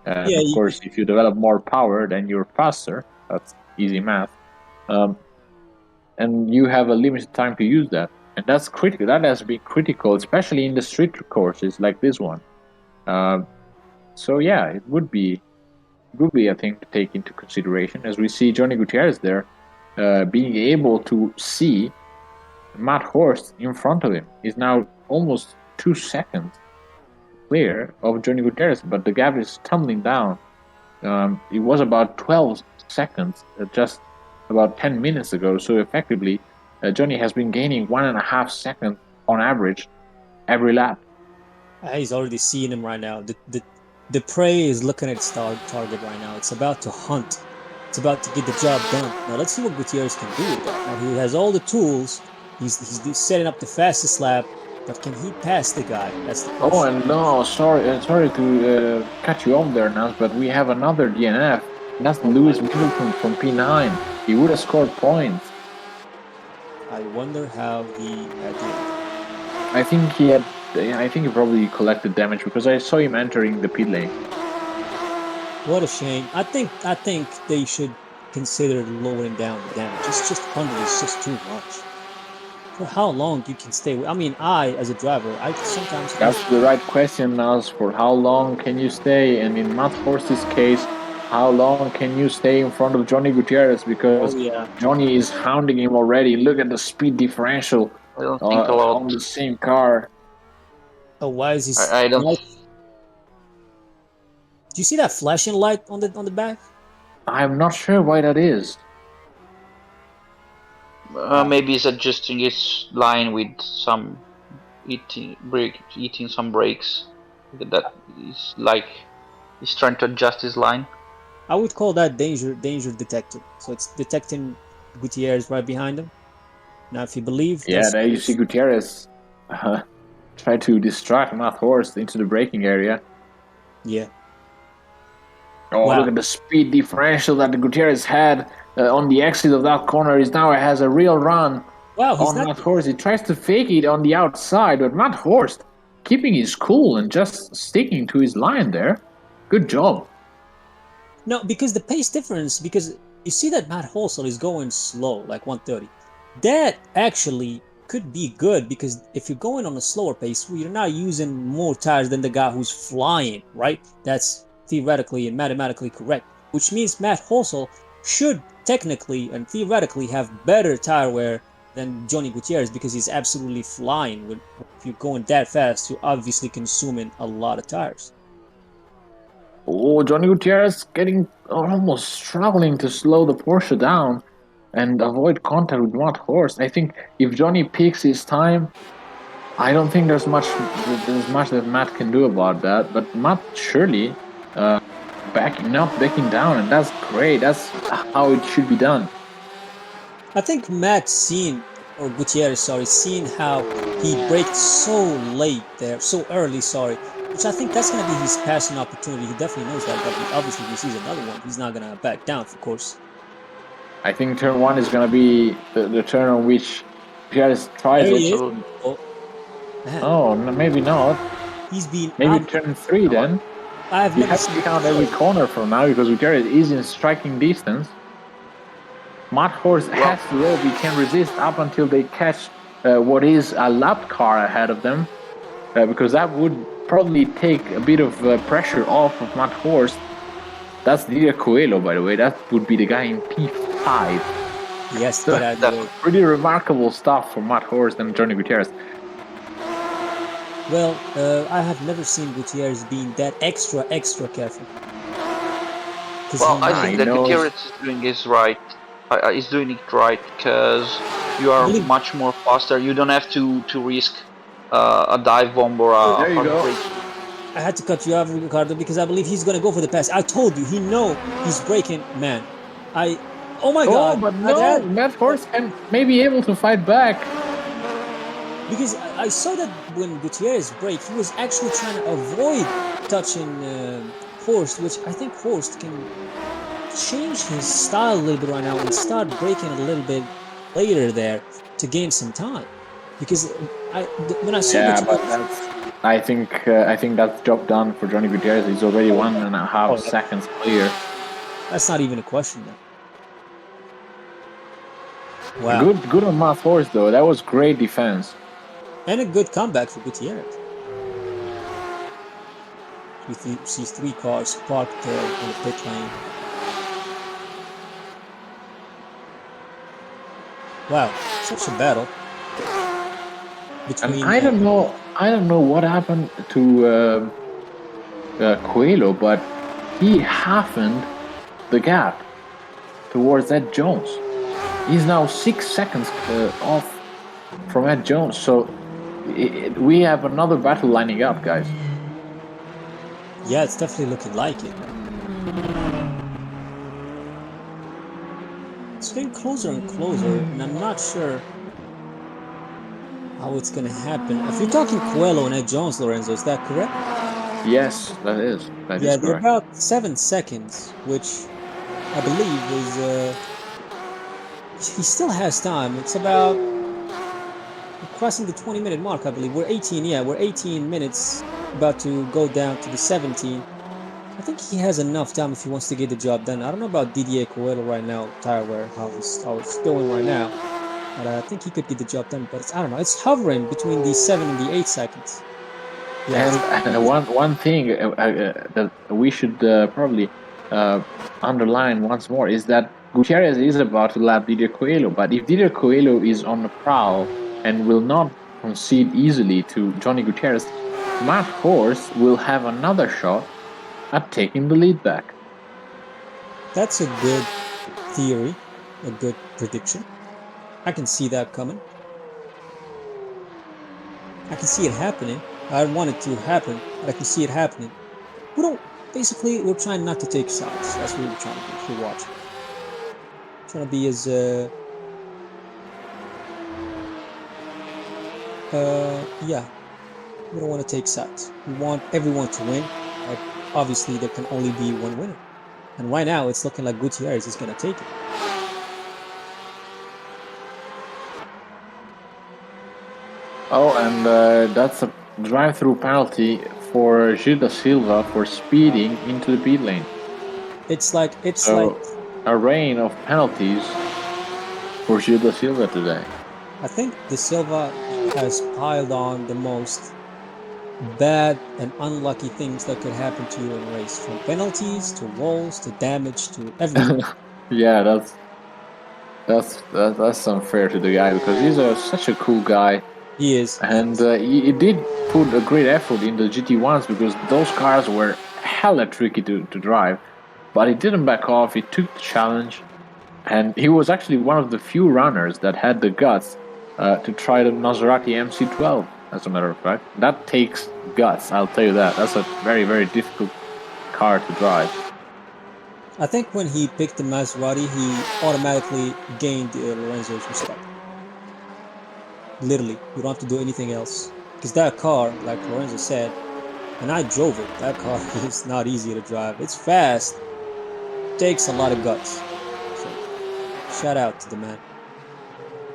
And Yeah, of course, if you develop more power, then you're faster. That's easy math. Um, and you have a limited time to use that. And that's critical. That has been critical, especially in the street courses like this one. So yeah, it would be a thing to take into consideration as we see Johnny Gutierrez there, being able to see Matt Horst in front of him is now almost 2 seconds clear of Johnny Gutierrez, but the gap is tumbling down. It was about 12 seconds just about 10 minutes ago, so effectively, Johnny has been gaining 1.5 seconds on average every lap. he's already seeing him right now. The prey is looking at its target right now. It's about to hunt. It's about to get the job done. Now let's see what Gutierrez can do with that. Now he has all the tools. He's setting up the fastest lap, but can he pass the guy? That's the Oh, question. and no, sorry to cut you off there, Nance, but we have another DNF. That's Lewis Middleton from P9. He would have scored points. I wonder how he did. I think he had. I think he probably collected damage because I saw him entering the pit lane. What a shame. I think they should consider lowering down the damage. It's just 100 is just too much. For how long you can stay? I mean, as a driver, I sometimes. That's the right question, Naz. For how long can you stay? And in Matt Horst's case, how long can you stay in front of Johnny Gutierrez? Because Johnny is hounding him already. Look at the speed differential I don't think a lot. on the same car. Oh, why is he? I don't. Do you see that flashing light on the back? I'm not sure why that is. Maybe he's adjusting his line with some eating some breaks. That is like he's trying to adjust his line. I would call that danger detected. So it's detecting Gutierrez right behind him. Now, if you believe, Yeah, there you see Gutierrez try to distract Matt Horst into the braking area. Yeah. Oh, wow. Look at the speed differential that the Gutierrez had on the exit of that corner. He now has a real run on Matt Horst. He tries to fake it on the outside, but Matt Horst keeping his cool and just sticking to his line there. Good job. No, because the pace difference, because you see that Matt Horst is going slow, like 130. That actually could be good because if you're going on a slower pace, you're not using more tires than the guy who's flying, right? That's theoretically and mathematically correct, which means Matt Horst should technically and theoretically have better tire wear than Johnny Gutierrez because he's absolutely flying. If you're going that fast, you're obviously consuming a lot of tires. Oh, Johnny Gutierrez getting almost struggling to slow the Porsche down. and avoid contact with Matt Horst. I think if Johnny picks his time, I don't think there's much that Matt can do about that. But Matt surely not backing down, and that's great. That's how it should be done. I think Matt Gutierrez, seen how he braked so late there, so early, which I think that's going to be his passing opportunity. He definitely knows that, but obviously if he sees another one, he's not going to back down, of course. I think turn 1 is going to be the turn on which Gutierrez tries it. Oh, no, maybe not. He's been maybe turn 3 then. I've you never have seen to count every corner from now because Gutierrez is in striking distance. Matt Horst has to roll. He can resist up until they catch what is a lap car ahead of them, because that would probably take a bit of pressure off of Matt Horst. That's Didier Coelho, by the way. That would be the guy in P5. Yes, that's pretty remarkable stuff for Matt Horst and Johnny Gutierrez. Well, I have never seen Gutierrez being that extra careful. Well, I think that Gutierrez is doing it right. He's doing it right because you are much more faster. You don't have to risk a dive bomb or a there you go. brake. I had to cut you off, Ricardo, because I believe he's going to go for the pass. I told you, he's braking, man. Oh my God. But no, Matt Horst may be able to fight back. Because I saw that when Gutierrez braked, he was actually trying to avoid touching Horst, which I think Horst can change his style a little bit right now and start braking a little bit later there to gain some time. Because when I saw I think that's job done for Johnny Gutierrez. He's already 1.5 seconds clear. That's not even a question now. Wow. Good on Matt Horst though. That was great defense. And a good comeback for Gutierrez. You see 3 cars parked on the pit lane. Wow, such a battle. And I don't know what happened to Coelho, but he halved the gap towards Ed Jones. He's now 6 seconds off from Ed Jones, so we have another battle lining up, guys. Yeah, it's definitely looking like it. It's getting closer and closer, and I'm not sure how it's going to happen. If you're talking Coelho and Ed Jones, Lorenzo, is that correct? Yes, that is. They're about 7 seconds, which I believe is... he still has time. It's about... crossing the 20-minute mark, I believe. We're 18 minutes, about to go down to the 17. I think he has enough time if he wants to get the job done. I don't know about Didier Coelho right now, tire wear, how it's going right now. But I think he could get the job done. But I don't know. It's hovering between the 7 and the 8 seconds. Yeah. And one thing that we should probably underline once more is that Gutierrez is about to lap Didier Coelho. But if Didier Coelho is on the prowl and will not concede easily to Johnny Gutierrez, Matt Horst will have another shot at taking the lead back. That's a good theory, a good prediction. I can see that coming. I can see it happening. I want it to happen, but I can see it happening. We're trying not to take sides. That's what we're trying to do if you're watching. Trying to be as we don't want to take sides. We want everyone to win. But obviously, there can only be one winner. And right now, it's looking like Gutierrez is going to take it. Oh, and that's a drive-through penalty for Gil da Silva for speeding into the pit lane. It's like a rain of penalties for Gil da Silva today. I think da Silva has piled on the most bad and unlucky things that could happen to you in a race, from penalties to walls to damage to everything. Yeah, that's unfair to the guy because he's such a cool guy. He is, and he did put a great effort in the GT1s because those cars were hella tricky to drive. But he didn't back off. He took the challenge, And he was actually one of the few runners that had the guts to try the Maserati MC12, as a matter of fact. That takes guts, I'll tell you that. That's a very, very difficult car to drive. I think when he picked the Maserati, he automatically gained Lorenzo's respect. Literally, you don't have to do anything else. Because that car, like Lorenzo said, and I drove it, that car is not easy to drive. It's fast, takes a lot of guts. So, shout out to the man,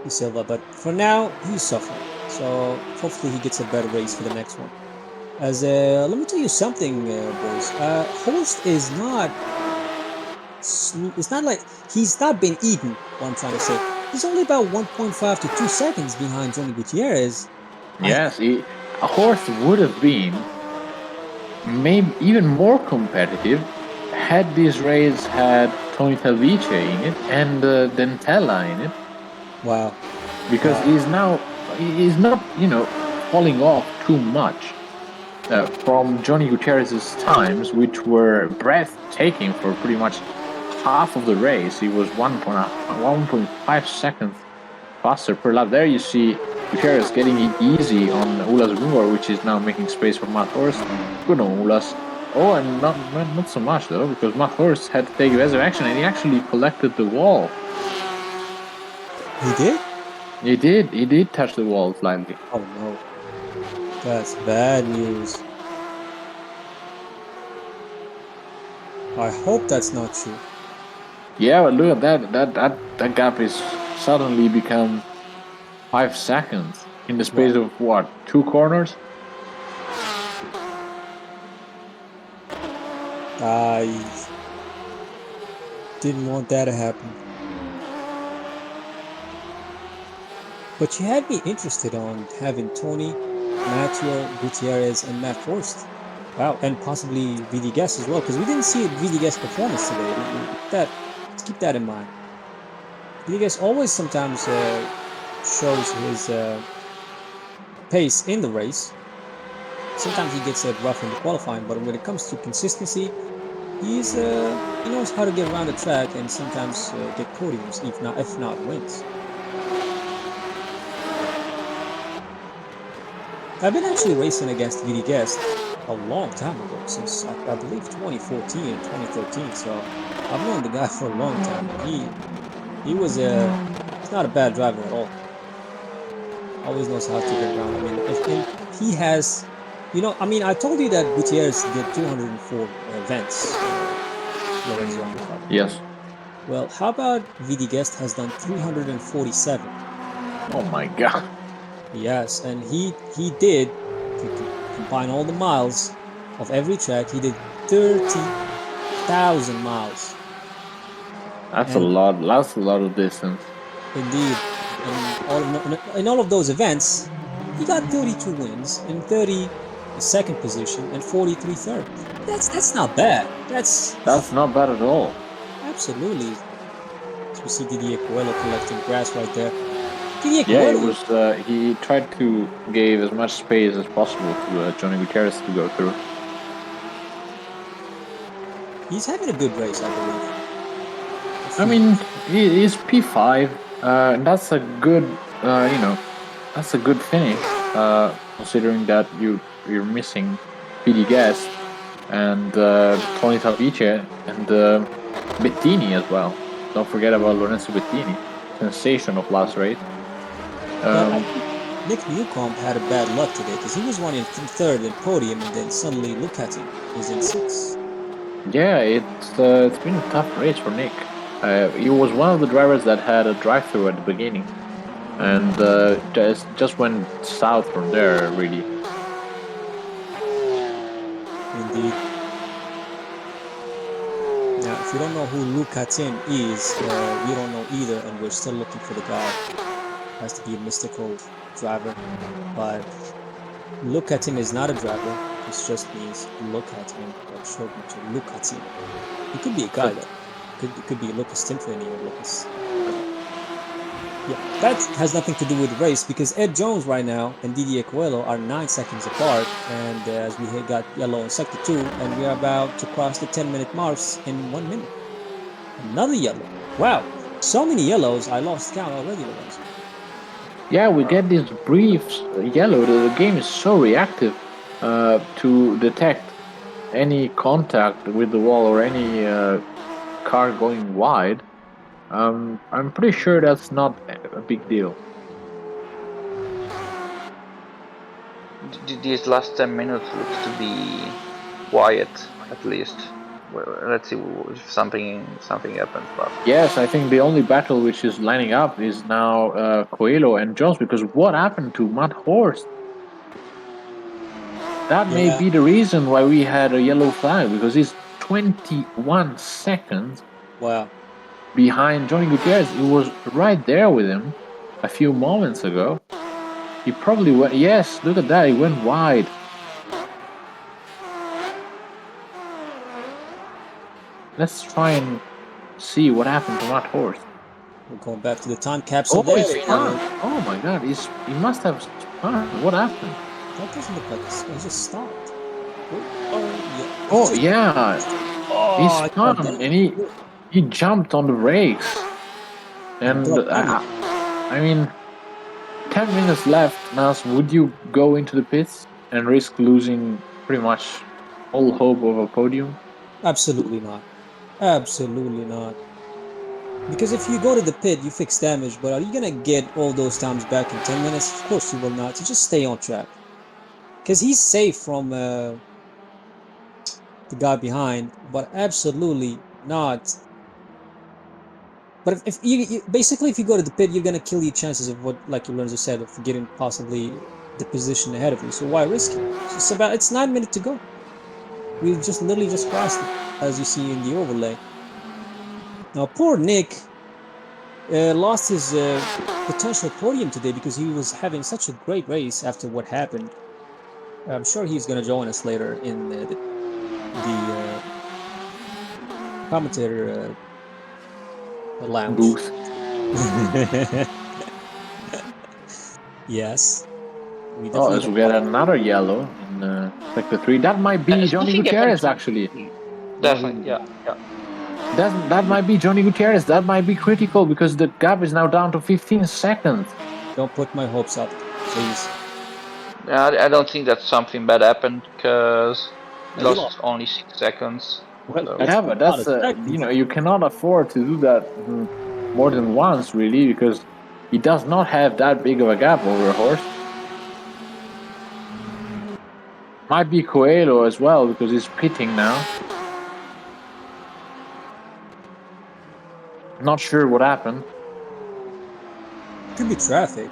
Silva. But for now, he's suffering. So, hopefully he gets a better race for the next one. As let me tell you something, boys. Horst is not. It's not like he's not been eaten. What I'm trying to say. He's only about 1.5 to 2 seconds behind Johnny Gutierrez. Yes, a horse would have been maybe even more competitive had this race had Tony Talvice in it and Dentella in it. Wow. Because he's not, falling off too much from Johnny Gutierrez's times, which were breathtaking for pretty much half of the race. He was 1.5 seconds faster per lap. There you see Gutierrez getting it easy on Ulas Gungar, which is now making space for Matt Horst. Good on Ulas. Oh, and not so much though, because Matt Horst had to take evasive action, and he actually collected the wall. He did? He did touch the wall slightly. Oh no. That's bad news. I hope that's not true. Yeah, but look at that gap is suddenly become 5 seconds in the space of what, 2 corners? I didn't want that to happen. But you had me interested on having Tony, Matteo, Gutierrez, and Matt Forst. Wow, and possibly VD Guest as well, because we didn't see VD Guest performance today. Let's keep that in mind. VD Guest always sometimes shows his pace in the race. Sometimes he gets it rough in the qualifying, but when it comes to consistency, he knows how to get around the track and sometimes get podiums, if not wins. I've been actually racing against VD Guest a long time ago, since I believe 2014 and 2013. So I've known the guy for a long time. He's not a bad driver at all. Always knows how to get around. I mean, if he has, I told you that Gutierrez did 204 events. Lorenzo on the car. Yes. Well, how about VD Guest has done 347? Oh my god. Yes, and he did, to combine all the miles of every track, he did 30,000 miles. That's a lot. That's a lot of distance. Indeed. And in all of those events, he got 32 wins and 30 second position and 43 third. That's not bad. That's not bad at all. Absolutely. So we see Didier Coelho collecting grass right there. Yeah, it was. He tried to give as much space as possible to Johnny Gutierrez to go through. He's having a good race, I believe. I mean, he's P5. That's a good, that's a good finish. Considering that you're missing PD Guest and Tony Talvice and Bettini as well. Don't forget about Lorenzo Bettini, sensation of last race. I think Nick Newcomb had a bad luck today because he was running third in podium, and then suddenly look at him, he's in 6th. Yeah, it's been a tough race for Nick. He was one of the drivers that had a drive-through at the beginning, and just went south from there, really. Indeed. Now, if you don't know who Luca Tim is, we don't know either, and we're still looking for the guy. Has to be a mystical driver, but look at him is not a driver. This just means look at him, or short to look at him. He could be a guy though. Could be Lucas Symphony or Lucas. Yeah, that has nothing to do with the race because Ed Jones right now and Didier Coelho are 9 seconds apart, and as we got yellow in sector 2, and we are about to cross the 10-minute marks in 1 minute. Another yellow. Wow. So many yellows, I lost count already, Lorenzo. Yeah, we get these briefs yellow. The game is so reactive to detect any contact with the wall or any car going wide. I'm pretty sure that's not a big deal. These last 10 minutes looks to be quiet, at least. Well, let's see if something happens. But Yes, I think the only battle which is lining up is now Coelho and Jones, because what happened to Matt Horst? That may Yeah, be the reason why we had a yellow flag, because he's 21 seconds wow. behind Johnny Gutierrez. He was right there with him a few moments ago. He probably went. Yes, look at that. He went wide. Let's try and see what happened to Matt Horst. We're going back to the time capsule. Oh, There he's we spun. go. Oh my God, he must have spun. What happened? That doesn't look like he just stopped. Yeah. Oh yeah, he Oh, I thought spun that. and he jumped on the brakes. And I mean, 10 minutes left. Nas, would you go into the pits and risk losing pretty much all hope of a podium? Absolutely not. Absolutely not. Because if you go to the pit, you fix damage, but are you gonna get all those times back in 10 minutes? Of course you will not. So just stay on track. Because he's safe from the guy behind, but absolutely not. But if you basically if you go to the pit, you're gonna kill your chances of what, like Lorenzo said, of getting possibly the position ahead of you. So why risk it? It's 9 minutes to go. We just literally just crossed it, as you see in the overlay. Now poor Nick lost his potential podium today because he was having such a great race after what happened. I'm sure he's gonna join us later in the commentator lounge. Booth. Yes. We Oh, definitely as we get another yellow in sector 3. That might be Johnny something happened Gutierrez, actually. definitely, yeah. That might be Johnny Gutierrez. That might be critical because the gap is now down to 15 seconds. Don't put my hopes up, please. I don't think that something bad happened because he He lost lost. only 6 seconds. Well, So it's Yeah, but not that's a second. you cannot afford to do that more than once, really, because he does not have that big of a gap over Horst. Might be Coelho as well because he's pitting now. Not sure what happened. Could be traffic.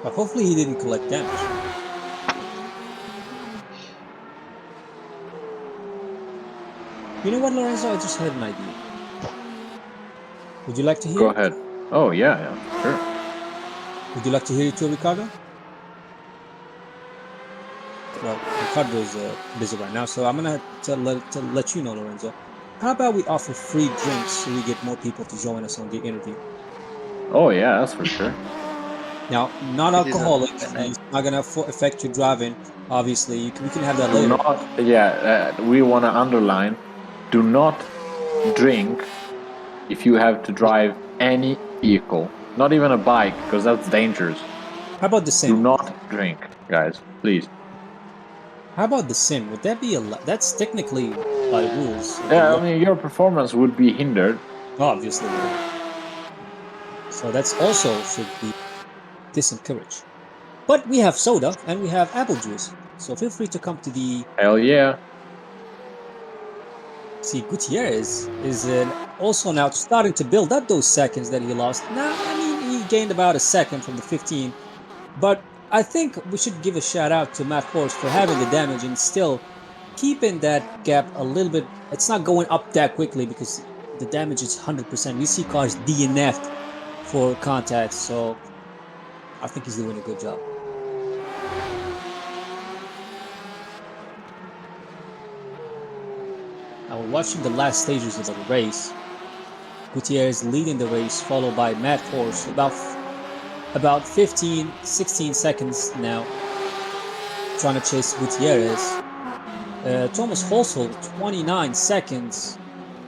But hopefully he didn't collect damage. You know what, Lorenzo? I just had an idea. Would you like to hear Go it? ahead. Oh yeah, sure. Would you like to hear it too, Ricardo? Well, Ricardo's busy right now, so I'm gonna let you know, Lorenzo. How about we offer free drinks so we get more people to join us on the interview? Oh yeah, that's for sure. Now, not it is alcoholic. an It's not gonna affect your driving. Obviously, we can have that Do later. not, we want to underline, do not drink if you have to drive any vehicle, not even a bike, because that's dangerous. How about the Do sim? not drink, guys, please. How about the sim? Would that be that's technically by rules of the Yeah, law, I mean, your performance would be hindered. obviously. So that's also should be disencouraged. But we have soda and we have apple juice, so feel free to come to the. Hell yeah. See, Gutierrez is also now starting to build up those seconds that he lost. Now, I mean, he gained about a second from the 15, but I think we should give a shout out to Matt Horst for having the damage and still keeping that gap a little bit. It's not going up that quickly because the damage is 100%. We see cars DNF'd for contacts, so I think he's doing a good job. Now we're watching the last stages of the race. Gutierrez leading the race, followed by Matt Horst, about 15, 16 seconds now, trying to chase Gutierrez. Thomas Holsel, 29 seconds,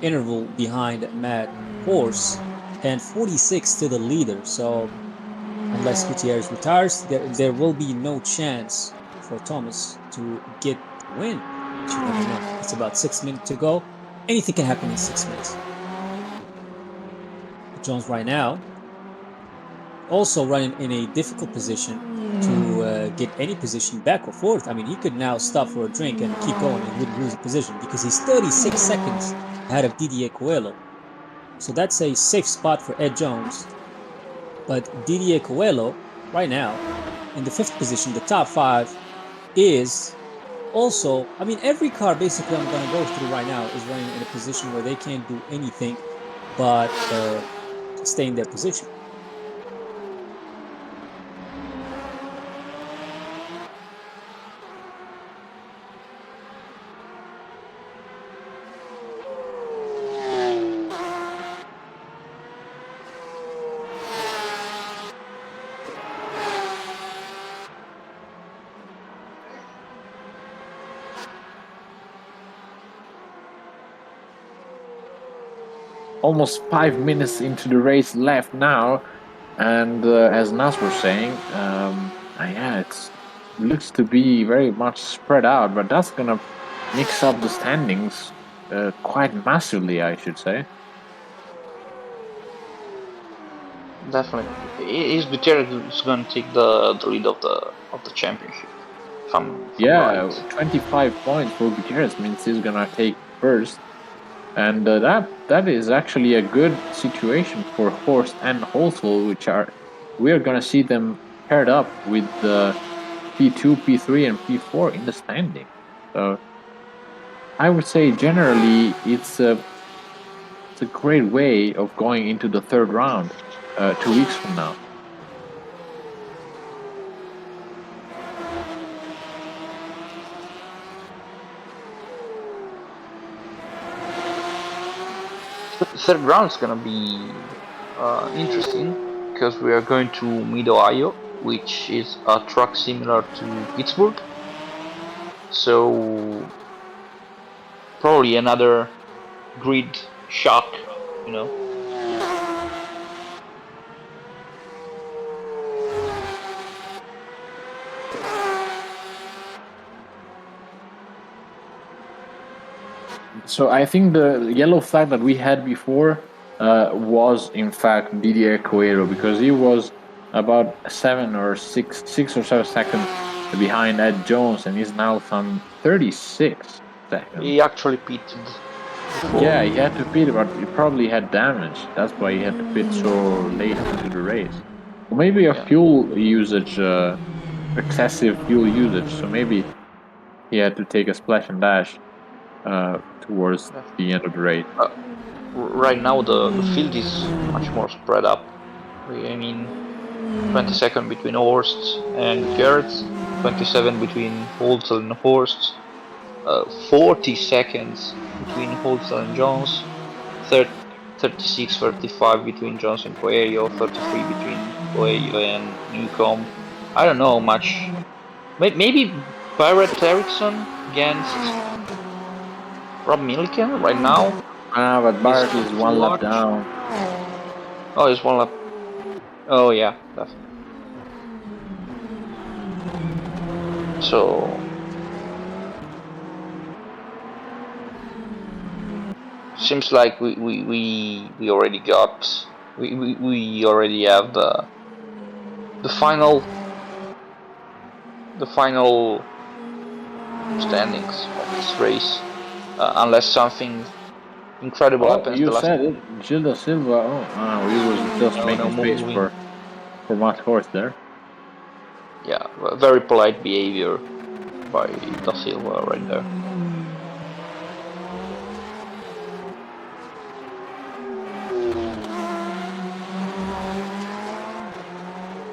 interval behind Mad Horse and 46 to the leader. So unless Gutierrez retires, there will be no chance for Thomas to get the win. But you never know. It's about 6 minutes to go. Anything can happen in 6 minutes. Jones right now also running in a difficult position to get any position back or forth. I mean, he could now stop for a drink and keep going and wouldn't lose a position because he's 36 seconds ahead of Didier Coelho. So that's a safe spot for Ed Jones. But Didier Coelho, right now, in the 5th position, the top 5, is also, I mean, every car basically I'm going to go through right now is running in a position where they can't do anything but stay in their position. Almost 5 minutes into the race left now, and as Nas was saying, yeah, it looks to be very much spread out, but that's gonna mix up the standings quite massively, I should say. Definitely, is Gutierrez going to take the lead of the championship? If I'm Yeah, right. 25 points for Gutierrez means he's gonna take first, and that is actually a good situation for Horst and Holzel, we are gonna see them paired up with the P2, P3, and P4 in the standing. So I would say generally it's a great way of going into the third round 2 weeks from now. Third round is gonna be interesting because we are going to Mid Ohio, which is a track similar to Pittsburgh. So probably another grid shock, you know. So I think the yellow flag that we had before was in fact Didier Coelho, because he was about 6 or 7 seconds behind Ed Jones, and he's now some 36 seconds. He actually pitted before. Yeah, he had to pit, but he probably had damage. That's why he had to pit so late into the race. Or maybe a fuel usage, excessive fuel usage. So maybe he had to take a splash and dash towards the end of the race. Right now the field is much more spread up. I mean, 22nd between Horst and Gutierrez, 27 between Holzel and Horst, 40 seconds between Holzel and Jones, 36, 35 between Jones and Coelho, 33 between Coelho and Newcomb. I don't know much. Maybe Barrett Erickson against Rob Milliken right now. But Barrett is one lap down. Oh, it's one lap. Oh yeah, definitely. So seems like we already got we already have the final standings of this race, unless something incredible happens. You said it, Gil da Silva. We was just making space for Matt Horst there. Yeah, very polite behavior by da Silva right there.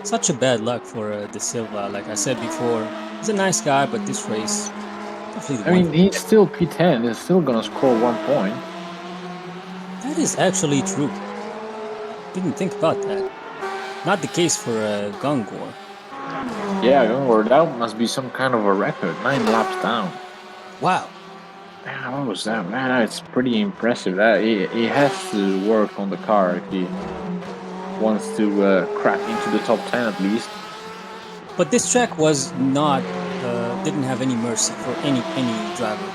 Such a bad luck for Da Silva. Like I said before, he's a nice guy, but this race, I mean, he's still P10. He's still gonna score 1 point. That is actually true. Didn't think about that. Not the case for Gungor. Yeah, Gungor, that must be some kind of a record. 9 laps down. Wow. Man, what was that? Man, it's pretty impressive. He has to work on the car if he wants to crack into the top 10 at least. But this track was not didn't have any mercy for any driver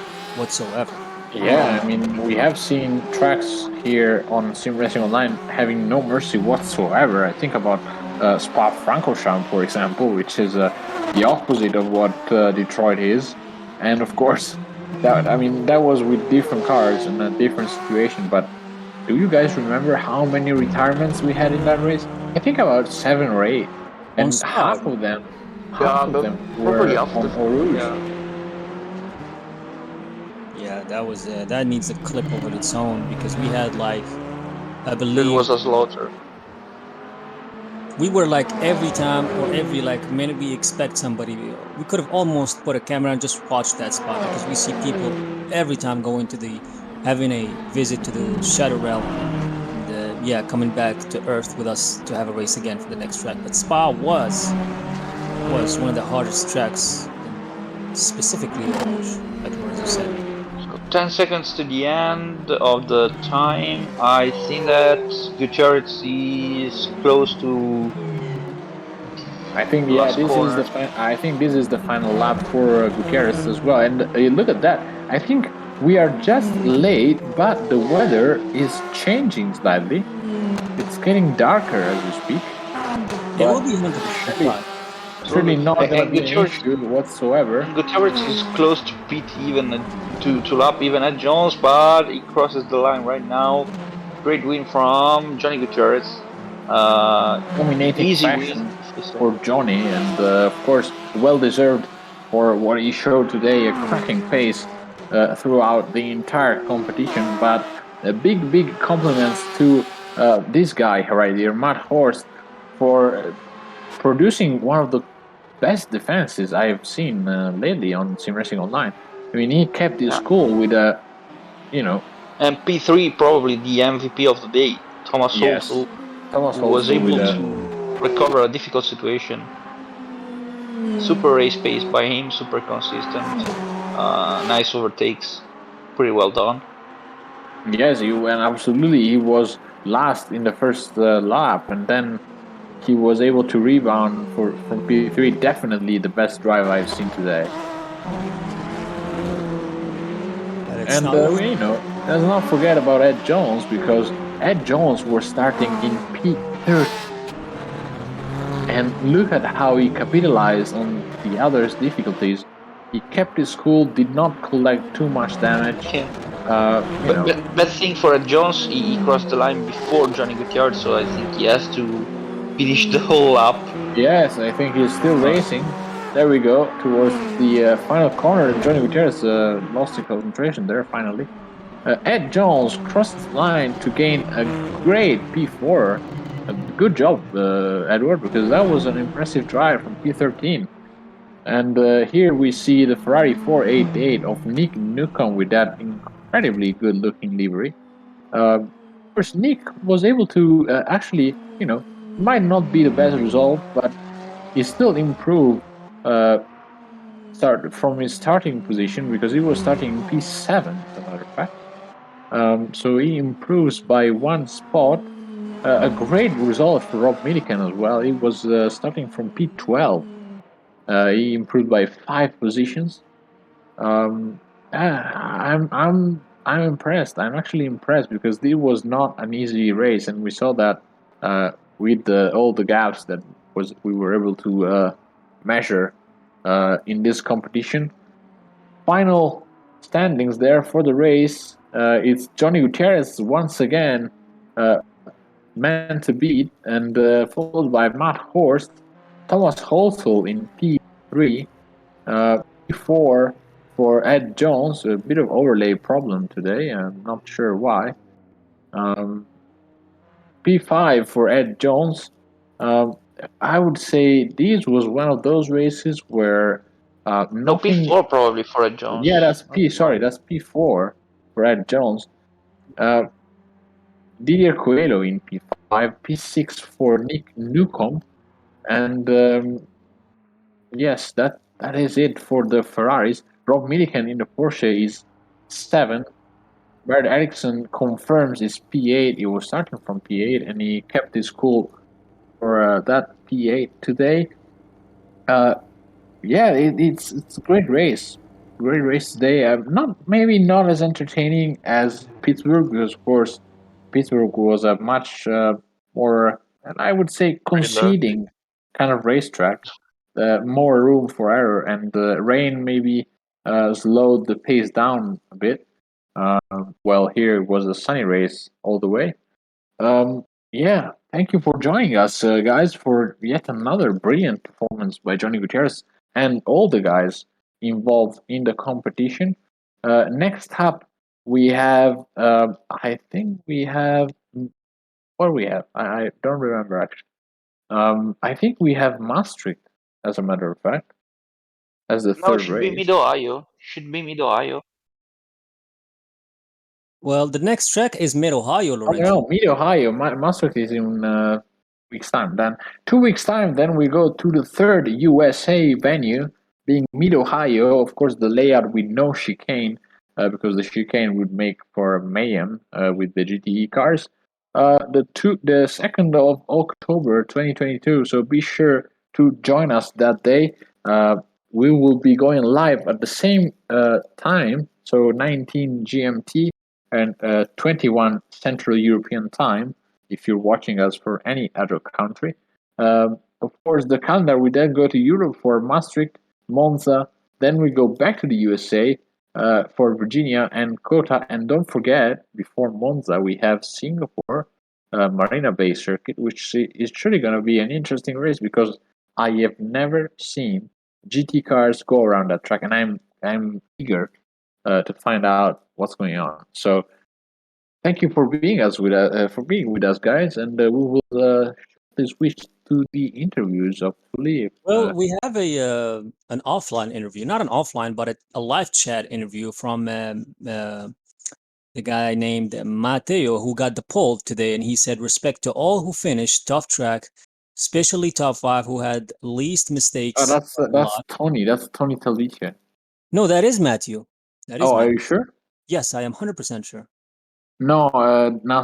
whatsoever. Yeah, I mean, we have seen tracks here on Sim Racing Online having no mercy whatsoever. I think about Spa-Francorchamps, for example, which is the opposite of what Detroit is. And of course, that was with different cars and a different situation. But do you guys remember how many retirements we had in that race? I think about 7 or 8, On and Spa, half of them probably were after. on Eau Rouge. yeah, that needs a clip of its own because we had like, I It believe was a slaughter. we were like every time or every like minute we expect somebody. We could have almost put a camera and just watched that spot because we see people every time going to the having a visit to the Shadow Realm. And, yeah, coming back to Earth with us to have a race again for the next track. But Spa was one of the hardest tracks, specifically Orange, like Lorenzo said. So 10 seconds to the end of the time. I think that Gutierrez is close to I think last corner. I think this is the final lap for Gutierrez as well. And look at that. I think we are just late, but the weather is changing slightly. It's getting darker as we speak. It will But be 100% surely not going to And be an issue whatsoever. Gutierrez is close to pit even to lap even at Jones, but he crosses the line right now. Great win from Johnny Gutierrez. Dominating Easy fashion win, if you say. for Johnny, and of course, well deserved for what he showed today. A cracking pace throughout the entire competition. But a big compliments to this guy right here, Matt Horst, for producing one of the best defenses I have seen lately on Sim Racing Online. I mean, he kept his Yeah. cool with a, And P3 probably the MVP of the day, Thomas yes, Holtl, Thomas who was Holzel with able a to recover a difficult situation. Super race pace by him, super consistent, nice overtakes, pretty well done. yes, he went absolutely. He was last in the first lap, and then he was able to rebound from P3. Definitely the best drive I've seen today. And let's not forget about Ed Jones, because Ed Jones was starting in P13. And look at how he capitalized on the others' difficulties. He kept his cool, did not collect too much damage. Yeah. Bad thing for Ed Jones, he crossed the line before Johnny Gutierrez, so I think he has to finish the whole lap. Yes, I think he's still racing. There we go, towards the final corner. Johnny Gutierrez lost the concentration there finally. Ed Jones crossed the line to gain a great P4. Good job, Edward, because that was an impressive drive from P13. And here we see the Ferrari 488 of Nick Newcomb with that incredibly good looking livery. Of course, Nick was able to actually, might not be the best result, but he still improved start from his starting position, because he was starting in P7, as a matter of fact. So he improves by one spot. A great result for Rob Millikan as well. He was starting from P12. He improved by 5 positions. Um, I'm impressed. I'm actually impressed, because this was not an easy race, and we saw that with all the gaps that was we were able to measure in this competition. Final standings there for the race. It's Johnny Gutierrez once again, man to beat, and followed by Matt Horst, Thomas Holzel in P3, P4 for Ed Jones. A bit of overlay problem today. I'm not sure why. Um, P5 for Ed Jones. Um, I would say this was one of those races where No, nothing. P4 probably for Ed Jones. Yeah, that's Not P. P5. Sorry, that's P4 for Ed Jones. Uh, Didier Coelho in P5, P6 for Nick Newcomb, and yes, that is it for the Ferraris. Rob Millikan in the Porsche is P7. Bert Eriksson confirms his P8. He was starting from P8 and he kept his cool for that P8 today. Yeah, it's a great race. Great race today. Not as entertaining as Pittsburgh because of course Pittsburgh was a much more, and I would say, Thriller. conceding kind of racetrack. More room for error, and the rain maybe slowed the pace down a bit. Well, here it was a sunny race all the way. Yeah, thank you for joining us, guys, for yet another brilliant performance by Johnny Gutierrez and all the guys involved in the competition. Next up, we have, I think we have, what do we have? I don't remember actually. I think we have Maastricht, as a matter of fact, as the No, it third should be Mid race. Ohio. Should be Mid Ohio. Well, the next track is Mid Ohio, Oh Lorenzo. no, Mid Ohio. Maastricht is in weeks time. Then 2 weeks time, then we go to the third USA venue, being Mid Ohio. Of course, the layout with no chicane, because the chicane would make for mayhem with the GTE cars. The 2nd of October 2022. So be sure to join us that day. We will be going live at the same time, so 19 GMT and 21 Central European time if you're watching us for any other country. Of course, the calendar, we then go to Europe for Maastricht, Monza, then we go back to the USA for Virginia and Kota. And don't forget, before Monza, we have Singapore Marina Bay Circuit, which is truly going to be an interesting race because I have never seen GT cars go around that track, and I'm eager to find out what's going on. So thank you for being with us, guys, and we will switch to the interviews of Philippe. Well, we have an offline interview, not an offline, but a live chat interview from the guy named Matteo who got the pole today, and he said, "Respect to all who finished tough track, especially top five who had least mistakes." A That's lot. Tony. That's Tony Talvice. No, that is Matthew. That is Oh, are Matthew. you sure? Yes, I am 100% sure. No, no,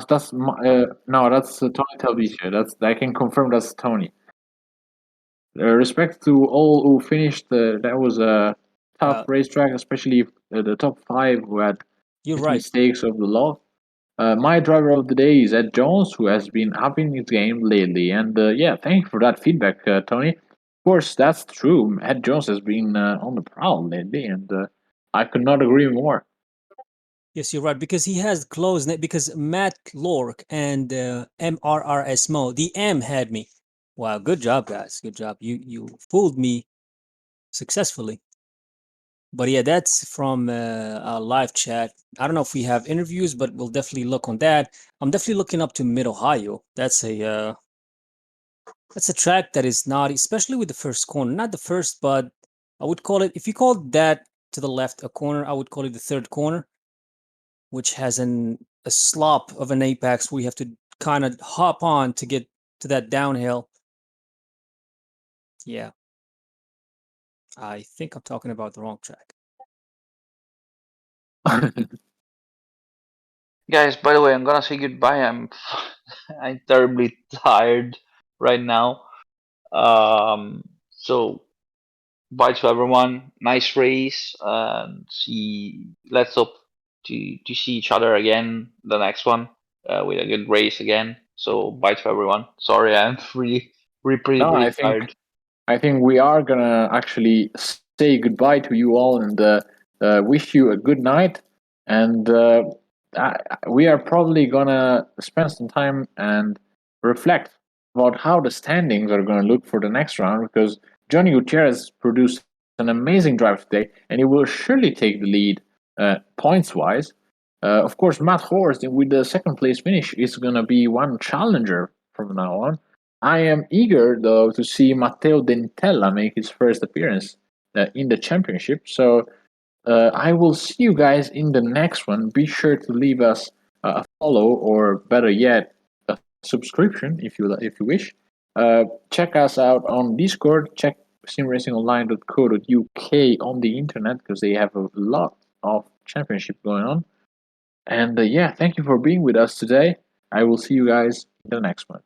no, that's Tony Talvice. That's I can confirm that's Tony. Respect to all who finished. That was a tough Well, racetrack, especially the top five who had you're these right. mistakes of the law. My driver of the day is Ed Jones, who has been upping his game lately. And yeah, thank you for that feedback, Tony. Of course, that's true. Ed Jones has been on the prowl lately, and I could not agree more. Yes, you're right, because he has close because Matt Lork and MRRS the M had me. Wow, good job, guys. Good job. You fooled me successfully. But yeah, that's from our live chat. I don't know if we have interviews, but we'll definitely look on that. I'm definitely looking up to Mid Ohio. That's a track that is not, especially with the first corner. Not the first, but I would call it. If you call that to the left a corner, I would call it the third corner, which has a slop of an apex where you have to kind of hop on to get to that downhill. Yeah, I think I'm talking about the wrong track. Guys, by the way, I'm gonna say goodbye. I'm terribly tired right now. So bye to everyone. Nice race. Let's hope to see each other again the next one with a good race again. So bye to everyone. Sorry, I'm No, pretty tired. I think we are gonna actually say goodbye to you all and wish you a good night. And we are probably gonna spend some time and reflect about how the standings are gonna look for the next round because Johnny Gutierrez produced an amazing drive today, and he will surely take the lead points wise. Of course, Matt Horst with the second place finish is gonna be one challenger from now on. I am eager, though, to see Matteo Dentella make his first appearance in the championship. So I will see you guys in the next one. Be sure to leave us a follow, or better yet, a subscription if you wish. Check us out on Discord. Check simracingonline.co.uk on the internet because they have a lot of championship going on. And yeah, thank you for being with us today. I will see you guys in the next one.